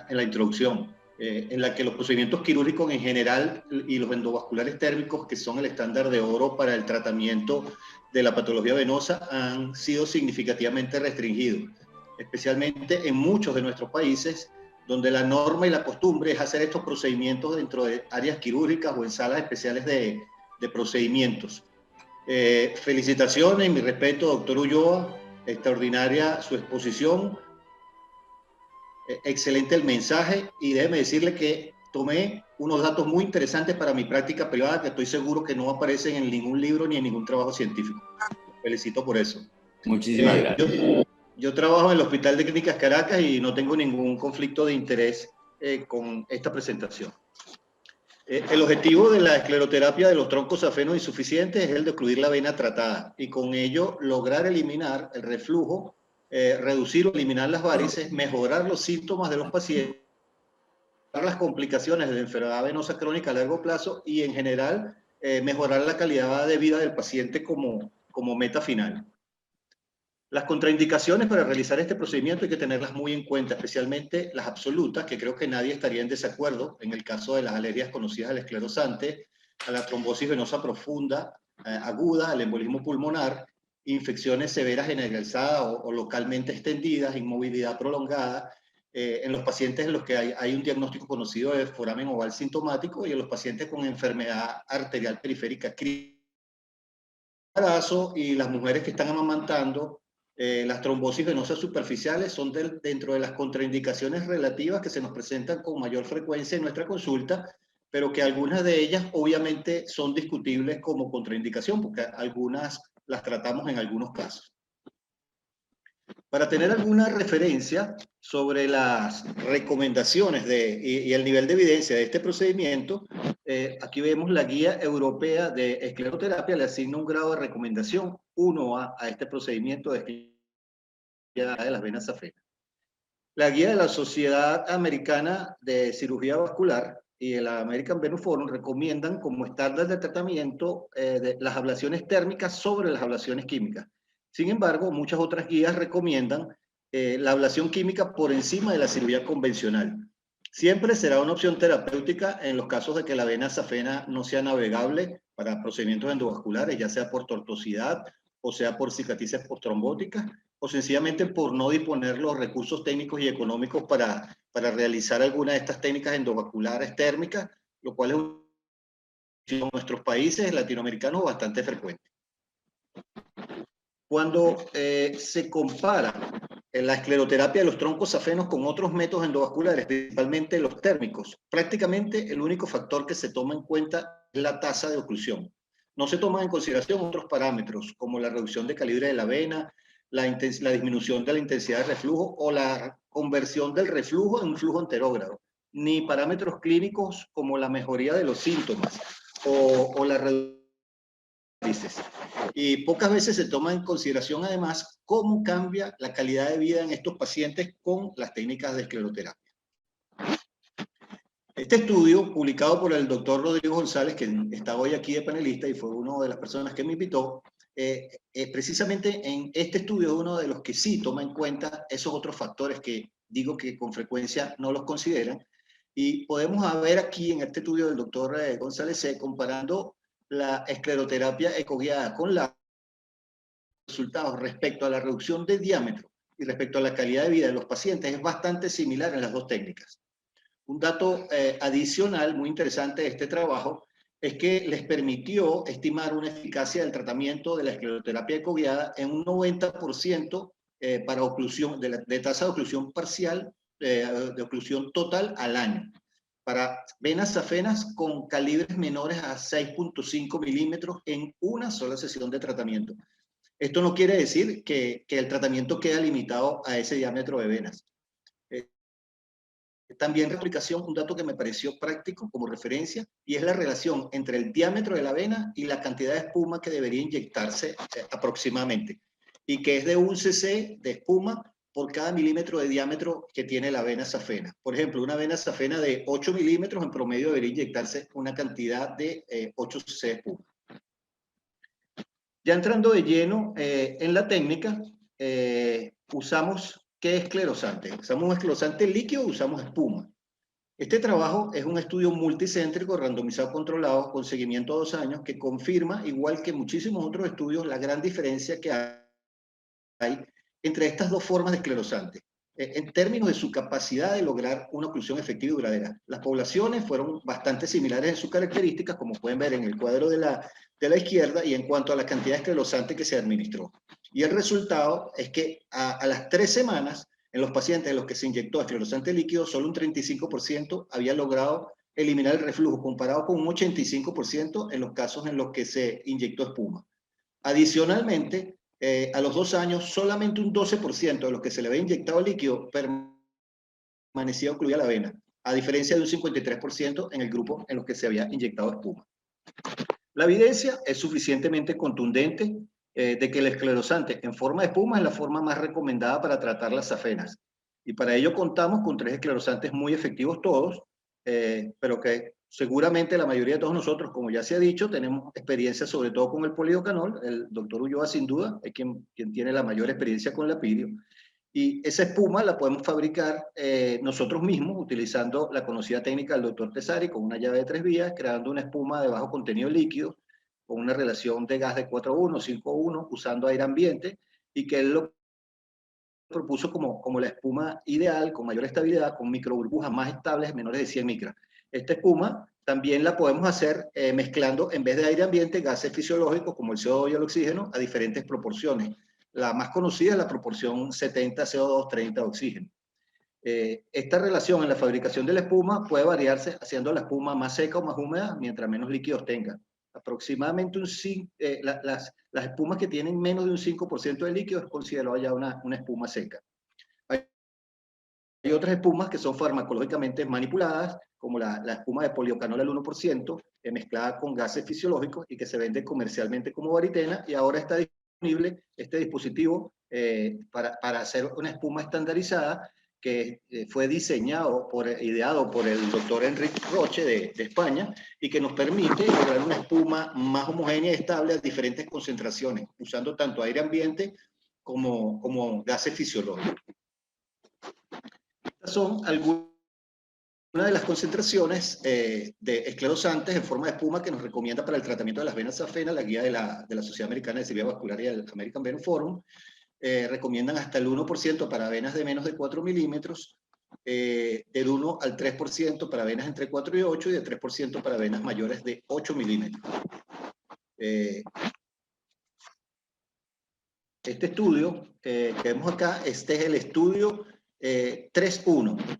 en la introducción, en la que los procedimientos quirúrgicos en general y los endovasculares térmicos, que son el estándar de oro para el tratamiento de la patología venosa, han sido significativamente restringidos, especialmente en muchos de nuestros países, donde la norma y la costumbre es hacer estos procedimientos dentro de áreas quirúrgicas o en salas especiales de procedimientos. Felicitaciones y mi respeto, doctor Ulloa, extraordinaria su exposición, excelente el mensaje, y déjeme decirle que tomé unos datos muy interesantes para mi práctica privada que estoy seguro que no aparecen en ningún libro ni en ningún trabajo científico. Felicito por eso. Muchísimas gracias. Yo trabajo en el Hospital de Clínicas Caracas y no tengo ningún conflicto de interés con esta presentación. El objetivo de la escleroterapia de los troncos safenos insuficientes es el de ocluir la vena tratada y con ello lograr eliminar el reflujo, reducir o eliminar las varices, mejorar los síntomas de los pacientes, las complicaciones de la enfermedad venosa crónica a largo plazo y en general mejorar la calidad de vida del paciente como meta final. Las contraindicaciones para realizar este procedimiento hay que tenerlas muy en cuenta, especialmente las absolutas, que creo que nadie estaría en desacuerdo en el caso de las alergias conocidas al esclerosante, a la trombosis venosa profunda, aguda, al embolismo pulmonar, infecciones severas generalizadas o localmente extendidas, inmovilidad prolongada, en los pacientes en los que hay un diagnóstico conocido de foramen oval sintomático y en los pacientes con enfermedad arterial periférica crítica, y las mujeres que están amamantando. Las trombosis venosas superficiales son dentro de las contraindicaciones relativas que se nos presentan con mayor frecuencia en nuestra consulta, pero que algunas de ellas obviamente son discutibles como contraindicación, porque algunas las tratamos en algunos casos. Para tener alguna referencia sobre las recomendaciones y el nivel de evidencia de este procedimiento, aquí vemos la Guía Europea de Escleroterapia, le asigna un grado de recomendación 1A a este procedimiento de las venas safenas. La Guía de la Sociedad Americana de Cirugía Vascular y el American Venous Forum recomiendan como estándar de tratamiento de las ablaciones térmicas sobre las ablaciones químicas. Sin embargo, muchas otras guías recomiendan la ablación química por encima de la cirugía convencional. Siempre será una opción terapéutica en los casos de que la vena safena no sea navegable para procedimientos endovasculares, ya sea por tortuosidad o sea por cicatrices posttrombóticas, o sencillamente por no disponer los recursos técnicos y económicos para realizar alguna de estas técnicas endovasculares térmicas, lo cual es en nuestros países latinoamericanos bastante frecuente. Cuando se compara la escleroterapia de los troncos safenos con otros métodos endovasculares, principalmente los térmicos, prácticamente el único factor que se toma en cuenta es la tasa de oclusión. No se toman en consideración otros parámetros, como la reducción de calibre de la vena, la disminución de la intensidad de reflujo o la conversión del reflujo en un flujo enterógrado, ni parámetros clínicos como la mejoría de los síntomas o la reducción. Y pocas veces se toma en consideración además cómo cambia la calidad de vida en estos pacientes con las técnicas de escleroterapia. Este estudio, publicado por el doctor Rodrigo González, que está hoy aquí de panelista y fue una de las personas que me invitó, precisamente en este estudio es uno de los que sí toma en cuenta esos otros factores que digo que con frecuencia no los consideran. Y podemos ver aquí en este estudio del doctor González comparando la escleroterapia ecoguiada con los resultados respecto a la reducción de diámetro y respecto a la calidad de vida de los pacientes es bastante similar en las dos técnicas. Un dato adicional muy interesante de este trabajo es que les permitió estimar una eficacia del tratamiento de la escleroterapia ecoguiada en un 90% para oclusión, de tasa de oclusión parcial, de oclusión total al año, para venas safenas con calibres menores a 6.5 milímetros en una sola sesión de tratamiento. Esto no quiere decir que el tratamiento queda limitado a ese diámetro de venas. También de aplicación, un dato que me pareció práctico como referencia, y es la relación entre el diámetro de la vena y la cantidad de espuma que debería inyectarse aproximadamente, y que es de 1 cc de espuma por cada milímetro de diámetro que tiene la vena safena. Por ejemplo, una vena safena de 8 milímetros en promedio debería inyectarse una cantidad de 8 cc de espuma. Ya entrando de lleno en la técnica, usamos ¿qué esclerosante? ¿Usamos un esclerosante líquido o usamos espuma? Este trabajo es un estudio multicéntrico, randomizado, controlado, con seguimiento a 2 años, que confirma, igual que muchísimos otros estudios, la gran diferencia que hay entre estas dos formas de esclerosante, en términos de su capacidad de lograr una oclusión efectiva y duradera. Las poblaciones fueron bastante similares en sus características, como pueden ver en el cuadro de la izquierda, y en cuanto a la cantidad de esclerosante que se administró. Y el resultado es que a las 3 semanas, en los pacientes en los que se inyectó esclerosante líquido, solo un 35% había logrado eliminar el reflujo, comparado con un 85% en los casos en los que se inyectó espuma. Adicionalmente, a los 2 años, solamente un 12% de los que se le había inyectado líquido permanecía ocluida la vena, a diferencia de un 53% en el grupo en los que se había inyectado espuma. La evidencia es suficientemente contundente de que el esclerosante en forma de espuma es la forma más recomendada para tratar las safenas. Y para ello contamos con 3 esclerosantes muy efectivos todos, pero que seguramente la mayoría de todos nosotros, como ya se ha dicho, tenemos experiencia sobre todo con el polidocanol. El doctor Ulloa sin duda es quien tiene la mayor experiencia con lapidio. Y esa espuma la podemos fabricar nosotros mismos utilizando la conocida técnica del doctor Tesari con una llave de 3 vías, creando una espuma de bajo contenido líquido con una relación de gas de 4:1, 5:1, usando aire ambiente, y que él lo propuso como la espuma ideal, con mayor estabilidad, con microburbujas más estables, menores de 100 micras. Esta espuma también la podemos hacer mezclando, en vez de aire ambiente, gases fisiológicos como el CO2 y el oxígeno a diferentes proporciones. La más conocida es la proporción 70 CO2, 30 oxígeno. Esta relación en la fabricación de la espuma puede variarse haciendo la espuma más seca o más húmeda mientras menos líquidos tenga. Aproximadamente las espumas que tienen menos de un 5% de líquido es considerado ya una espuma seca. Hay otras espumas que son farmacológicamente manipuladas, como la espuma de poliocanol al 1%, mezclada con gases fisiológicos y que se vende comercialmente como varitena, y ahora está disponible este dispositivo para hacer una espuma estandarizada que fue diseñado, ideado por el doctor Enrique Roche de España, y que nos permite lograr una espuma más homogénea y estable a diferentes concentraciones, usando tanto aire ambiente como gases fisiológicos. Estas son algunas de las concentraciones de esclerosantes en forma de espuma que nos recomienda para el tratamiento de las venas safenas la guía de la Sociedad Americana de Cirugía Vascular y el American Venous Forum. Recomiendan hasta el 1% para venas de menos de 4 milímetros, del 1 al 3% para venas entre 4 y 8, y de 3% para venas mayores de 8 milímetros. Este estudio que vemos acá, este es el estudio 3.1,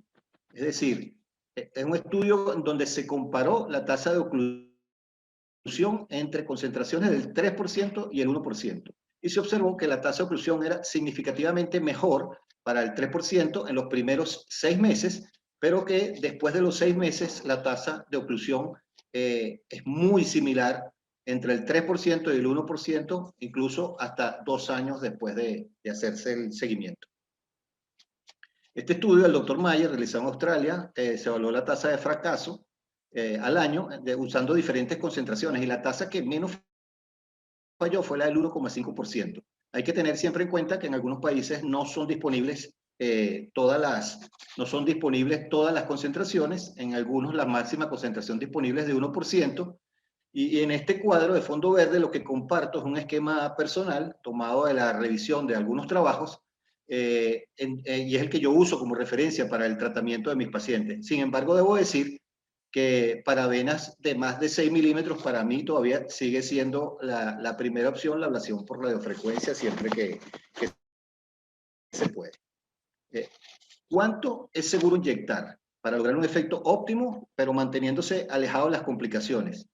es decir, es un estudio donde se comparó la tasa de oclusión entre concentraciones del 3% y el 1%. Y se observó que la tasa de oclusión era significativamente mejor para el 3% en los primeros 6 meses, pero que después de los 6 meses la tasa de oclusión es muy similar entre el 3% y el 1%, incluso hasta 2 años después de hacerse el seguimiento. Este estudio del Dr. Mayer, realizado en Australia, se evaluó la tasa de fracaso al año usando diferentes concentraciones, y la tasa que menos falló fue la del 1,5%. Hay que tener siempre en cuenta que en algunos países no son disponibles todas las concentraciones. En algunos la máxima concentración disponible es de 1%, y en este cuadro de fondo verde lo que comparto es un esquema personal tomado de la revisión de algunos trabajos, y es el que yo uso como referencia para el tratamiento de mis pacientes. Sin embargo, debo decir que para venas de más de 6 milímetros, para mí todavía sigue siendo la primera opción la ablación por radiofrecuencia, siempre que se puede. ¿Cuánto es seguro inyectar para lograr un efecto óptimo, pero manteniéndose alejado de las complicaciones?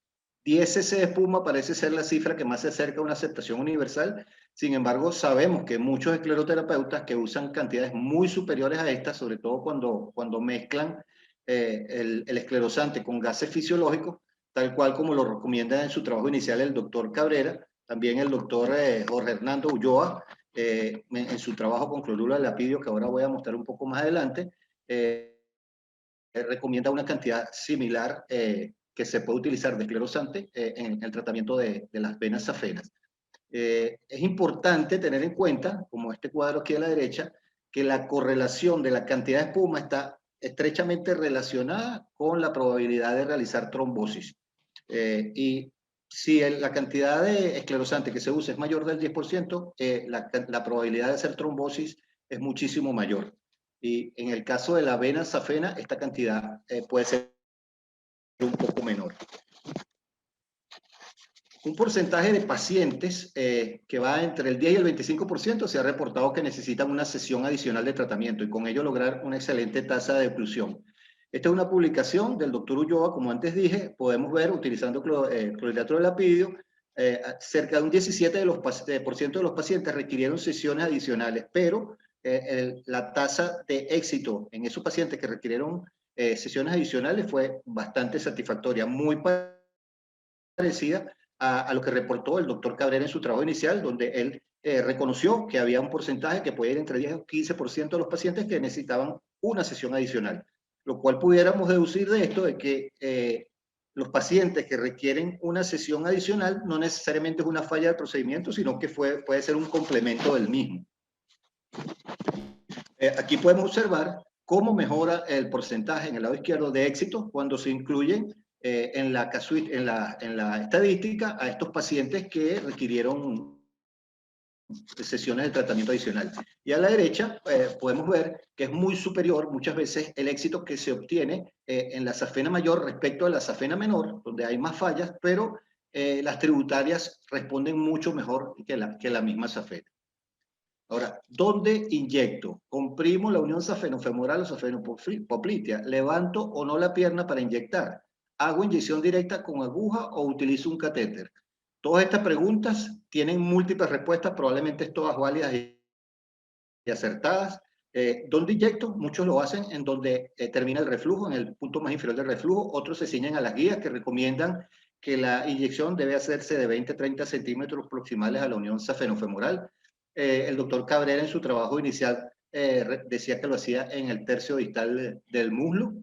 10 cc de espuma parece ser la cifra que más se acerca a una aceptación universal. Sin embargo, sabemos que muchos escleroterapeutas que usan cantidades muy superiores a estas, sobre todo cuando mezclan el esclerosante con gases fisiológicos, tal cual como lo recomienda en su trabajo inicial el doctor Cabrera, también el doctor Jorge Hernando Ulloa, en su trabajo con cloruro de lapidio, que ahora voy a mostrar un poco más adelante, recomienda una cantidad similar que se puede utilizar de esclerosante en el tratamiento de las venas safenas. Es importante tener en cuenta, como este cuadro aquí a la derecha, que la correlación de la cantidad de espuma está estrechamente relacionada con la probabilidad de realizar trombosis. Y si la cantidad de esclerosante que se usa es mayor del 10%, la probabilidad de hacer trombosis es muchísimo mayor. Y en el caso de la vena safena, esta cantidad puede ser un poco menor. Un porcentaje de pacientes que va entre el 10 y el 25% se ha reportado que necesitan una sesión adicional de tratamiento y con ello lograr una excelente tasa de oclusión. Esta es una publicación del doctor Ulloa, como antes dije, podemos ver utilizando clorhidrato de lapidio, cerca de un 17% de los pacientes requirieron sesiones adicionales, pero la tasa de éxito en esos pacientes que requirieron sesiones adicionales fue bastante satisfactoria, muy parecida a lo que reportó el doctor Cabrera en su trabajo inicial, donde él reconoció que había un porcentaje que puede ir entre 10 y 15% de los pacientes que necesitaban una sesión adicional, lo cual pudiéramos deducir de esto de que los pacientes que requieren una sesión adicional no necesariamente es una falla del procedimiento, sino que puede ser un complemento del mismo. Aquí podemos observar cómo mejora el porcentaje en el lado izquierdo de éxito cuando se incluyen en la estadística a estos pacientes que requirieron sesiones de tratamiento adicional. Y a la derecha podemos ver que es muy superior muchas veces el éxito que se obtiene en la safena mayor respecto a la safena menor, donde hay más fallas, pero las tributarias responden mucho mejor que la misma safena. Ahora, ¿dónde inyecto? ¿Comprimo la unión safenofemoral o safenopoplitea? ¿Levanto o no la pierna para inyectar? ¿Hago inyección directa con aguja o utilizo un catéter? Todas estas preguntas tienen múltiples respuestas, probablemente todas válidas y acertadas. ¿Dónde inyecto? Muchos lo hacen en donde termina el reflujo, en el punto más inferior del reflujo. Otros se ciñen a las guías que recomiendan que la inyección debe hacerse de 20-30 centímetros proximales a la unión safenofemoral. El doctor Cabrera en su trabajo inicial decía que lo hacía en el tercio distal del muslo.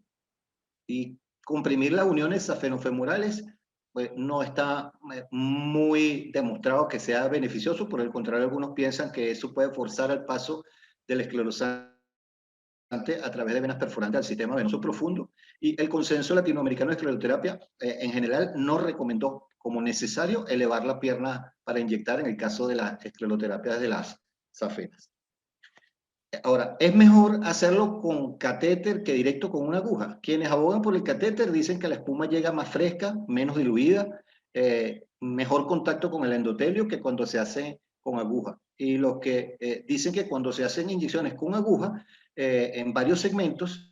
Y comprimir las uniones safenofemorales pues no está muy demostrado que sea beneficioso. Por el contrario, algunos piensan que eso puede forzar el paso del esclerosante a través de venas perforantes al sistema venoso profundo. Y el consenso latinoamericano de escleroterapia en general no recomendó como necesario elevar la pierna para inyectar en el caso de las escleroterapias de las safenas. Ahora, es mejor hacerlo con catéter que directo con una aguja. Quienes abogan por el catéter dicen que la espuma llega más fresca, menos diluida, mejor contacto con el endotelio que cuando se hace con aguja. Y los que dicen que cuando se hacen inyecciones con aguja, en varios segmentos,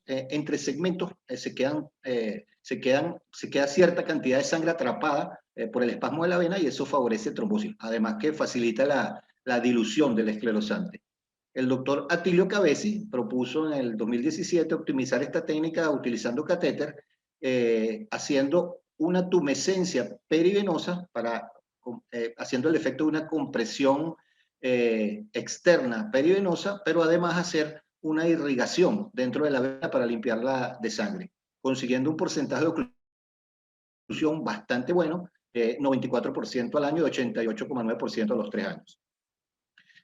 entre segmentos se queda cierta cantidad de sangre atrapada por el espasmo de la vena y eso favorece trombosis. Además que facilita la dilución del esclerosante. El doctor Atilio Cabesi propuso en el 2017 optimizar esta técnica utilizando catéter, haciendo una tumescencia perivenosa haciendo el efecto de una compresión externa perivenosa, pero además hacer una irrigación dentro de la vena para limpiarla de sangre, consiguiendo un porcentaje de oclusión bastante bueno, 94% al año y 88,9% a los 3 años.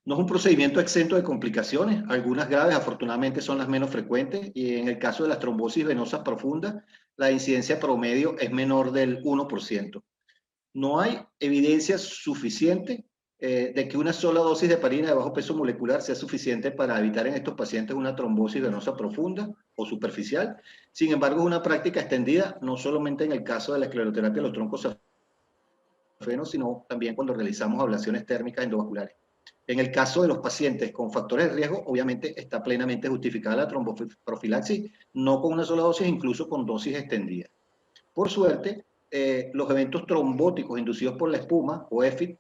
No es un procedimiento exento de complicaciones, algunas graves afortunadamente son las menos frecuentes y en el caso de las trombosis venosas profundas, la incidencia promedio es menor del 1%. No hay evidencia suficiente de que una sola dosis de heparina de bajo peso molecular sea suficiente para evitar en estos pacientes una trombosis venosa profunda o superficial. Sin embargo, es una práctica extendida no solamente en el caso de la escleroterapia de los troncos safenos, sino también cuando realizamos ablaciones térmicas endovasculares. En el caso de los pacientes con factores de riesgo, obviamente está plenamente justificada la tromboprofilaxis, no con una sola dosis, incluso con dosis extendidas. Por suerte, los eventos trombóticos inducidos por la espuma, o EFID,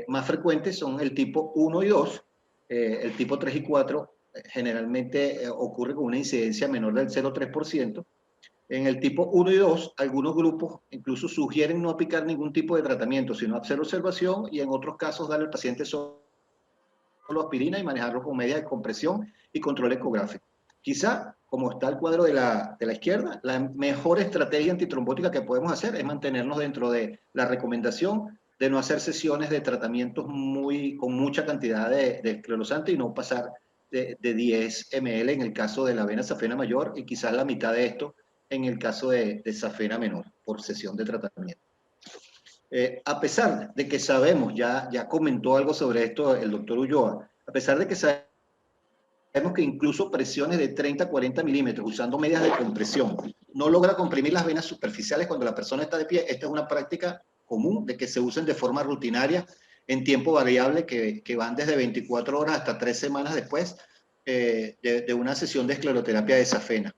más frecuentes son el tipo 1 y 2, el tipo 3 y 4 generalmente ocurre con una incidencia menor del 0,3%. En el tipo 1 y 2, algunos grupos incluso sugieren no aplicar ningún tipo de tratamiento, sino hacer observación y en otros casos darle al paciente solo aspirina y manejarlo con medidas de compresión y control ecográfico. Quizá, como está el cuadro de la izquierda, la mejor estrategia antitrombótica que podemos hacer es mantenernos dentro de la recomendación de no hacer sesiones de tratamientos con mucha cantidad de esclerosante y no pasar de 10 ml en el caso de la vena safena mayor y quizás la mitad de esto en el caso de safena menor por sesión de tratamiento. A pesar de que sabemos, ya comentó algo sobre esto el doctor Ulloa, a pesar de que sabemos que incluso presiones de 30-40 milímetros usando medias de compresión no logra comprimir las venas superficiales cuando la persona está de pie, esta es una práctica común de que se usen de forma rutinaria en tiempo variable que van desde 24 horas hasta 3 semanas después de una sesión de escleroterapia de safena.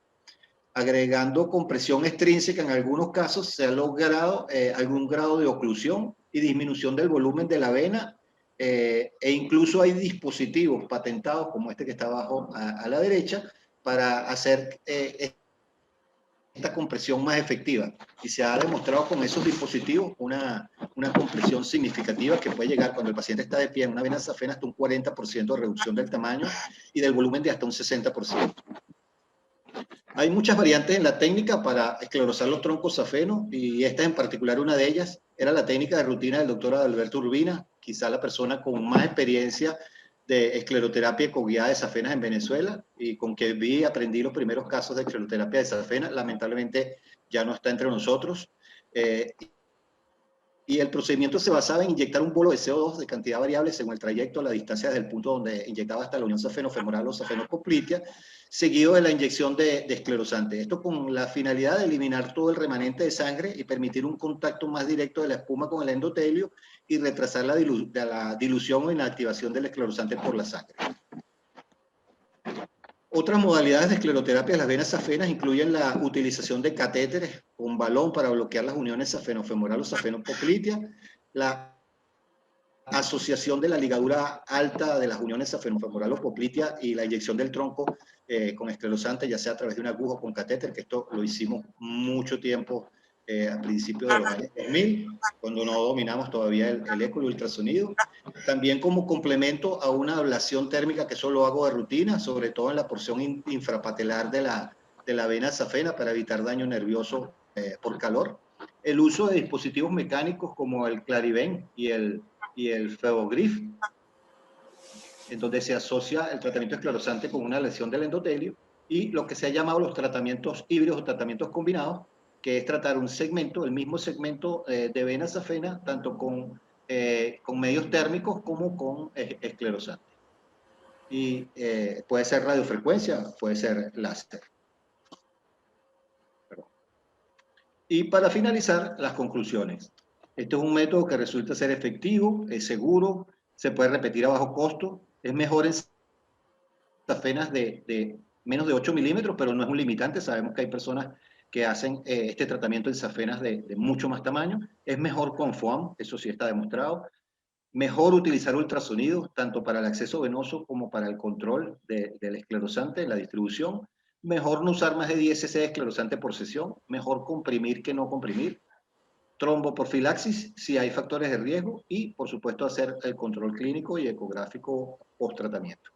Agregando compresión extrínseca, en algunos casos se ha logrado algún grado de oclusión y disminución del volumen de la vena, e incluso hay dispositivos patentados, como este que está abajo a la derecha, para hacer esta compresión más efectiva. Y se ha demostrado con esos dispositivos una compresión significativa que puede llegar cuando el paciente está de pie en una vena safena hasta un 40% de reducción del tamaño y del volumen de hasta un 60%. Hay muchas variantes en la técnica para esclerosar los troncos safenos, y esta en particular, una de ellas, era la técnica de rutina del doctor Alberto Urbina, quizá la persona con más experiencia de escleroterapia ecoguiada de safenas en Venezuela, y con que vi y aprendí los primeros casos de escleroterapia de safena. Lamentablemente ya no está entre nosotros. Y el procedimiento se basaba en inyectar un bolo de CO2 de cantidad variable según el trayecto, la distancia desde el punto donde inyectaba hasta la unión safenofemoral o safenopoplitea, seguido de la inyección de esclerosante. Esto con la finalidad de eliminar todo el remanente de sangre y permitir un contacto más directo de la espuma con el endotelio y retrasar la dilución o inactivación del esclerosante por la sangre. Otras modalidades de escleroterapia de las venas safenas incluyen la utilización de catéteres con balón para bloquear las uniones safenofemoral o safenopoplitea, la asociación de la ligadura alta de las uniones safenofemoral o poplitea y la inyección del tronco con esclerosante, ya sea a través de una aguja o con catéter, que esto lo hicimos mucho tiempo a principios de los años 2000, cuando no dominamos todavía el eco y el ultrasonido. También como complemento a una ablación térmica, que solo hago de rutina, sobre todo en la porción infrapatelar de la vena safena para evitar daño nervioso por calor. El uso de dispositivos mecánicos como el Clariven y el Febogrif, en donde se asocia el tratamiento esclerosante con una lesión del endotelio, y lo que se ha llamado los tratamientos híbridos o tratamientos combinados, que es tratar un segmento, el mismo segmento de vena safena, tanto con medios térmicos como con esclerosante. Y puede ser radiofrecuencia, puede ser láser. Y para finalizar, las conclusiones. Este es un método que resulta ser efectivo, es seguro, se puede repetir a bajo costo, es mejor en safenas de menos de 8 milímetros, pero no es un limitante. Sabemos que hay personas que hacen este tratamiento en safenas de mucho más tamaño. Es mejor con foam, eso sí está demostrado. Mejor utilizar ultrasonidos, tanto para el acceso venoso como para el control del esclerosante, la distribución. Mejor no usar más de 10 cc de esclerosante por sesión. Mejor comprimir que no comprimir. Tromboprofilaxis si hay factores de riesgo, y por supuesto hacer el control clínico y ecográfico post tratamiento.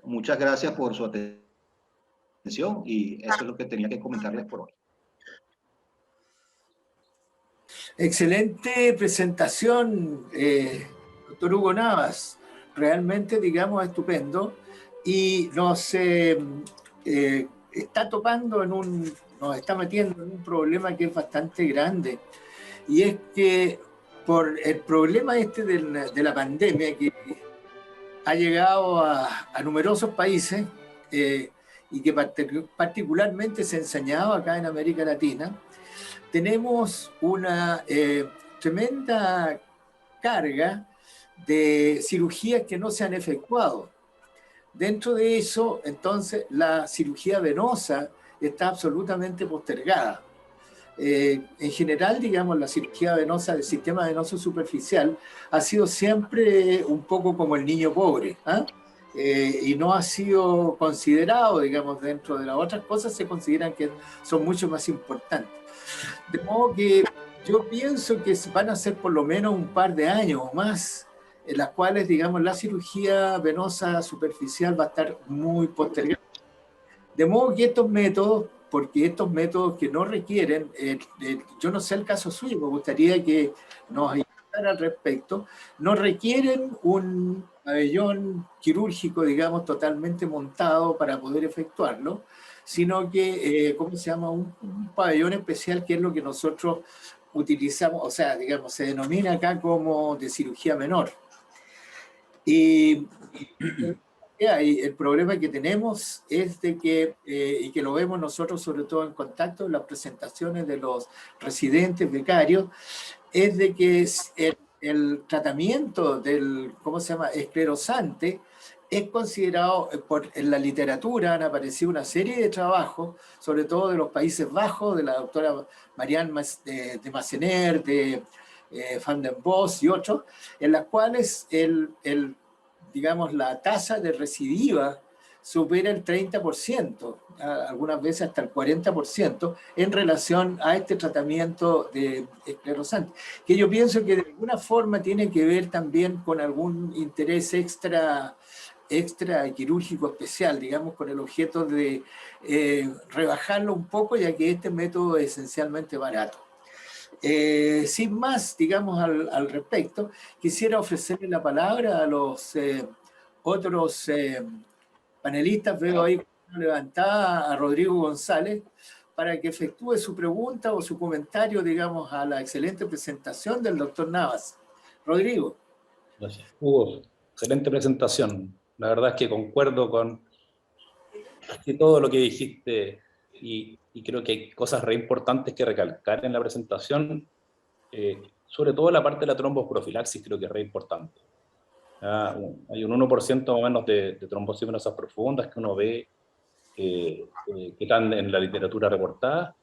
Muchas gracias por su atención, y eso es lo que tenía que comentarles por hoy. Excelente presentación, doctor Hugo Navas. Realmente, digamos, estupendo. Y nos está topando nos está metiendo en un problema que es bastante grande. Y es que por el problema de la pandemia, que ha llegado a numerosos países, y que particularmente se ha enseñado acá en América Latina, tenemos una tremenda carga de cirugías que no se han efectuado. Dentro de eso, entonces, la cirugía venosa está absolutamente postergada. En general, digamos, la cirugía venosa del sistema venoso superficial ha sido siempre un poco como el niño pobre, y no ha sido considerado, digamos, dentro de las otras cosas se consideran que son mucho más importantes. De modo que yo pienso que van a ser por lo menos un par de años o más en las cuales, digamos, la cirugía venosa superficial va a estar muy postergada. De modo que estos métodos, porque estos métodos que no requieren, yo no sé el caso suyo, me gustaría que nos ayudara al respecto, no requieren un pabellón quirúrgico, digamos, totalmente montado para poder efectuarlo, sino que, ¿cómo se llama? Un pabellón especial, que es lo que nosotros utilizamos, o sea, digamos, se denomina acá como de cirugía menor. Y el problema que tenemos es de que, y que lo vemos nosotros sobre todo en contacto en las presentaciones de los residentes becarios, es de que el tratamiento del, ¿cómo se llama?, esclerosante es considerado, en la literatura han aparecido una serie de trabajos, sobre todo de los Países Bajos, de la doctora Marianne de Massenet, de Van den Bos y otros, en las cuales digamos, la tasa de recidiva supera el 30%, algunas veces hasta el 40%, en relación a este tratamiento de esclerosante, que yo pienso que de alguna forma tiene que ver también con algún interés extra extraquirúrgico especial, digamos, con el objeto de rebajarlo un poco, ya que este método es esencialmente barato. Sin más, digamos, al respecto, quisiera ofrecerle la palabra a los otros panelistas. Veo ahí levantada a Rodrigo González para que efectúe su pregunta o su comentario, digamos, a la excelente presentación del doctor Navas. Rodrigo. Gracias. Hugo, excelente presentación. La verdad es que concuerdo con casi todo lo que dijiste y creo que hay cosas re importantes que recalcar en la presentación, sobre todo la parte de la tromboprofilaxis creo que es re importante. Hay un 1% más o menos de trombosis venosas profundas que uno ve que están en la literatura reportada,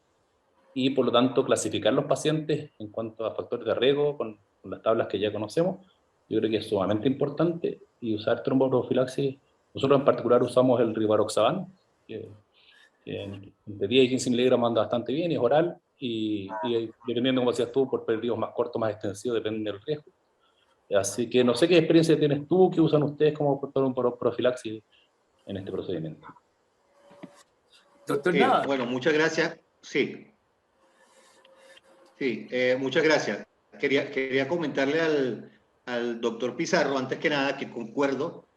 y por lo tanto clasificar los pacientes en cuanto a factores de riesgo con las tablas que ya conocemos, yo creo que es sumamente importante, y usar tromboprofilaxis. Nosotros en particular usamos el rivaroxaban, que entre 10 y 15 miligramos anda bastante bien, y es oral, y dependiendo, como decías tú, por periodos más cortos, más extensivos, depende del riesgo. Así que no sé qué experiencia tienes tú, que usan ustedes como profilaxis en este procedimiento. Doctor Navas. Bueno, muchas gracias. Muchas gracias. Quería comentarle al doctor Pizarro, antes que nada, que concuerdo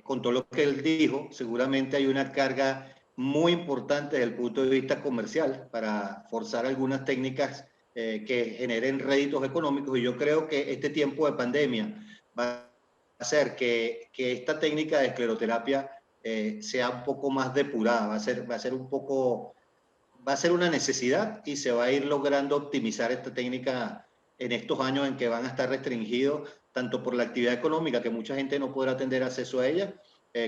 con todo lo que él dijo. Seguramente hay una carga muy importante desde el punto de vista comercial para forzar algunas técnicas que generen réditos económicos, y yo creo que este tiempo de pandemia va a hacer que esta técnica de escleroterapia sea un poco más depurada, va a ser una necesidad, y se va a ir logrando optimizar esta técnica en estos años en que van a estar restringidos tanto por la actividad económica, que mucha gente no podrá tener acceso a ella,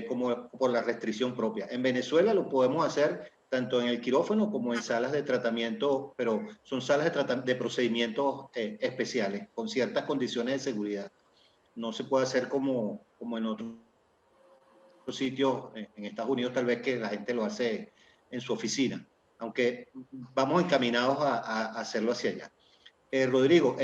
como por la restricción propia. En Venezuela lo podemos hacer tanto en el quirófano como en salas de tratamiento, pero son salas de procedimientos especiales, con ciertas condiciones de seguridad. No se puede hacer como en otros sitios, en Estados Unidos tal vez, que la gente lo hace en su oficina, aunque vamos encaminados a hacerlo hacia allá. Rodrigo,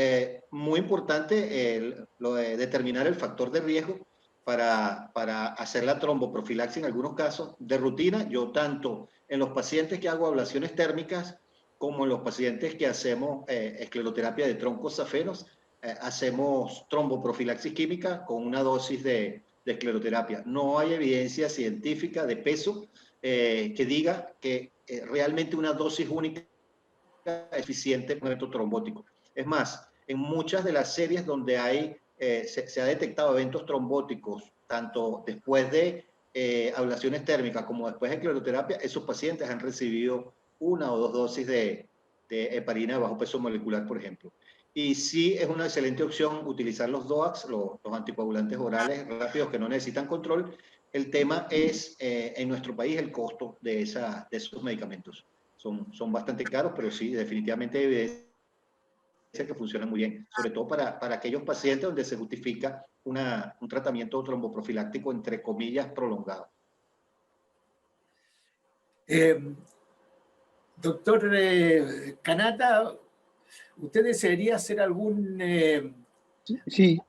muy importante lo de determinar el factor de riesgo para hacer la tromboprofilaxis en algunos casos de rutina. Yo tanto en los pacientes que hago ablaciones térmicas como en los pacientes que hacemos escleroterapia de troncos safenos, hacemos tromboprofilaxis química con una dosis de escleroterapia. No hay evidencia científica de peso que diga que realmente una dosis única es eficiente para un evento trombótico. Es más, en muchas de las series donde se ha detectado eventos trombóticos, tanto después de ablaciones térmicas como después de escleroterapia, esos pacientes han recibido 1 o 2 dosis de heparina de bajo peso molecular, por ejemplo. Y sí es una excelente opción utilizar los DOACs, los anticoagulantes orales rápidos que no necesitan control. El tema es, en nuestro país, el costo de esos medicamentos. Son bastante caros, pero sí, definitivamente hay evidencia que funcionan muy bien, sobre todo para aquellos pacientes donde se justifica un tratamiento tromboprofiláctico, entre comillas, prolongado. Doctor Kanata, ¿usted desearía hacer algún...? Sí,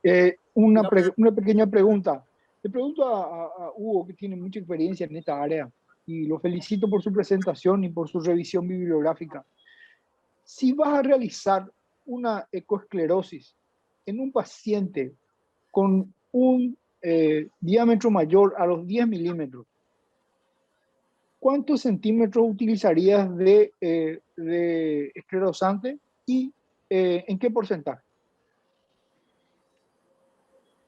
una pequeña pregunta. Le pregunto a Hugo, que tiene mucha experiencia en esta área, y lo felicito por su presentación y por su revisión bibliográfica. Si vas a realizar una ecoesclerosis en un paciente con un diámetro mayor a los 10 milímetros, ¿cuántos centímetros utilizarías de esclerosante y en qué porcentaje?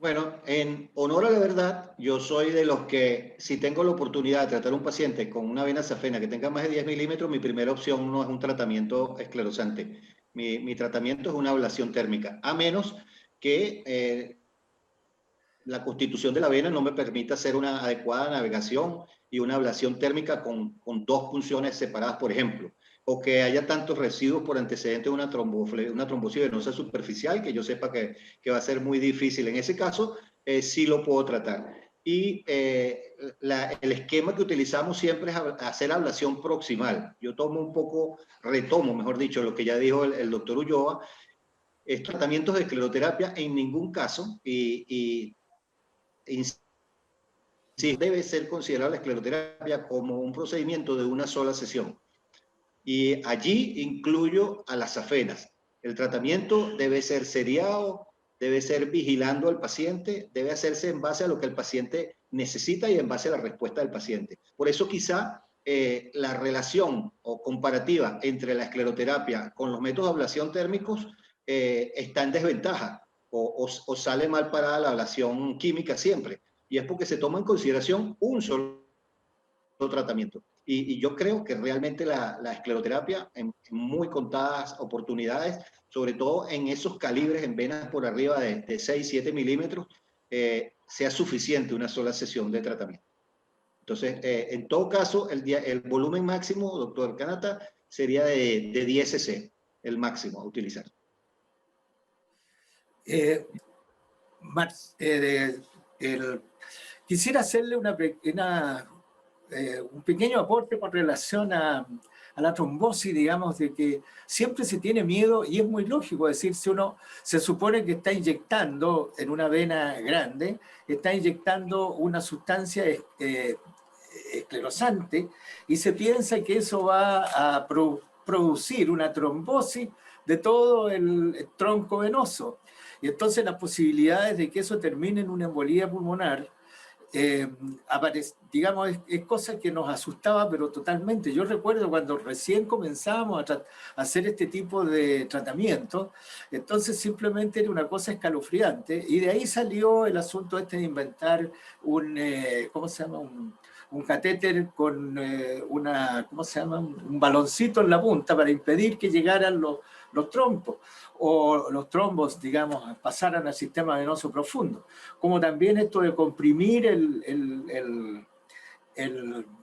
Bueno, en honor a la verdad, yo soy de los que, si tengo la oportunidad de tratar a un paciente con una vena safena que tenga más de 10 milímetros, mi primera opción no es un tratamiento esclerosante. Mi tratamiento es una ablación térmica, a menos que la constitución de la vena no me permita hacer una adecuada navegación y una ablación térmica con 2 punciones separadas, por ejemplo, o que haya tantos residuos por antecedente de una trombosis venosa superficial que yo sepa que va a ser muy difícil. En ese caso, sí lo puedo tratar. Y el esquema que utilizamos siempre es hacer ablación proximal. Yo retomo, mejor dicho, lo que ya dijo el doctor Ulloa, tratamientos de escleroterapia en ningún caso, sí, debe ser considerada la escleroterapia como un procedimiento de una sola sesión. Y allí incluyo a las afenas. El tratamiento debe ser seriado, debe ser vigilando al paciente, debe hacerse en base a lo que el paciente necesita y en base a la respuesta del paciente. Por eso quizá la relación o comparativa entre la escleroterapia con los métodos de ablación térmicos está en desventaja o sale mal parada la ablación química siempre. Y es porque se toma en consideración un solo tratamiento. Y yo creo que realmente la escleroterapia, en muy contadas oportunidades, sobre todo en esos calibres, en venas por arriba de 6, 7 milímetros, sea suficiente una sola sesión de tratamiento. Entonces, en todo caso, el volumen máximo, doctor Kanata, sería de 10 cc, el máximo a utilizar. Quisiera hacerle un pequeño aporte con relación a la trombosis, digamos, de que siempre se tiene miedo, y es muy lógico, es decir, si uno se supone que está inyectando en una vena grande, está inyectando una sustancia esclerosante, y se piensa que eso va a producir una trombosis de todo el tronco venoso. Y entonces las posibilidades de que eso termine en una embolía pulmonar, digamos, es cosa que nos asustaba, pero totalmente. Yo recuerdo cuando recién comenzábamos a hacer este tipo de tratamiento, entonces simplemente era una cosa escalofriante, y de ahí salió el asunto este de inventar ¿cómo se llama? Un catéter con un baloncito en la punta para impedir que llegaran los trombos, o los trombos, digamos, pasaran al sistema venoso profundo. Como también esto de comprimir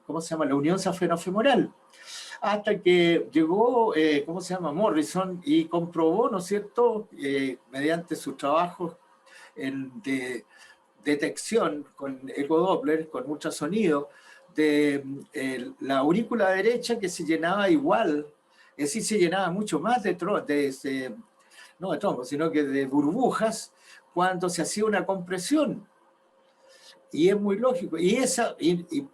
¿cómo se llama? La unión safenofemoral. Hasta que llegó, Morrison, y comprobó, ¿no es cierto?, mediante sus trabajos de detección con ecodoppler, con ultrasonido, de la aurícula derecha, que se llenaba igual, es decir, se llenaba mucho más no de trombos, sino que de burbujas cuando se hacía una compresión. Y es muy lógico. Y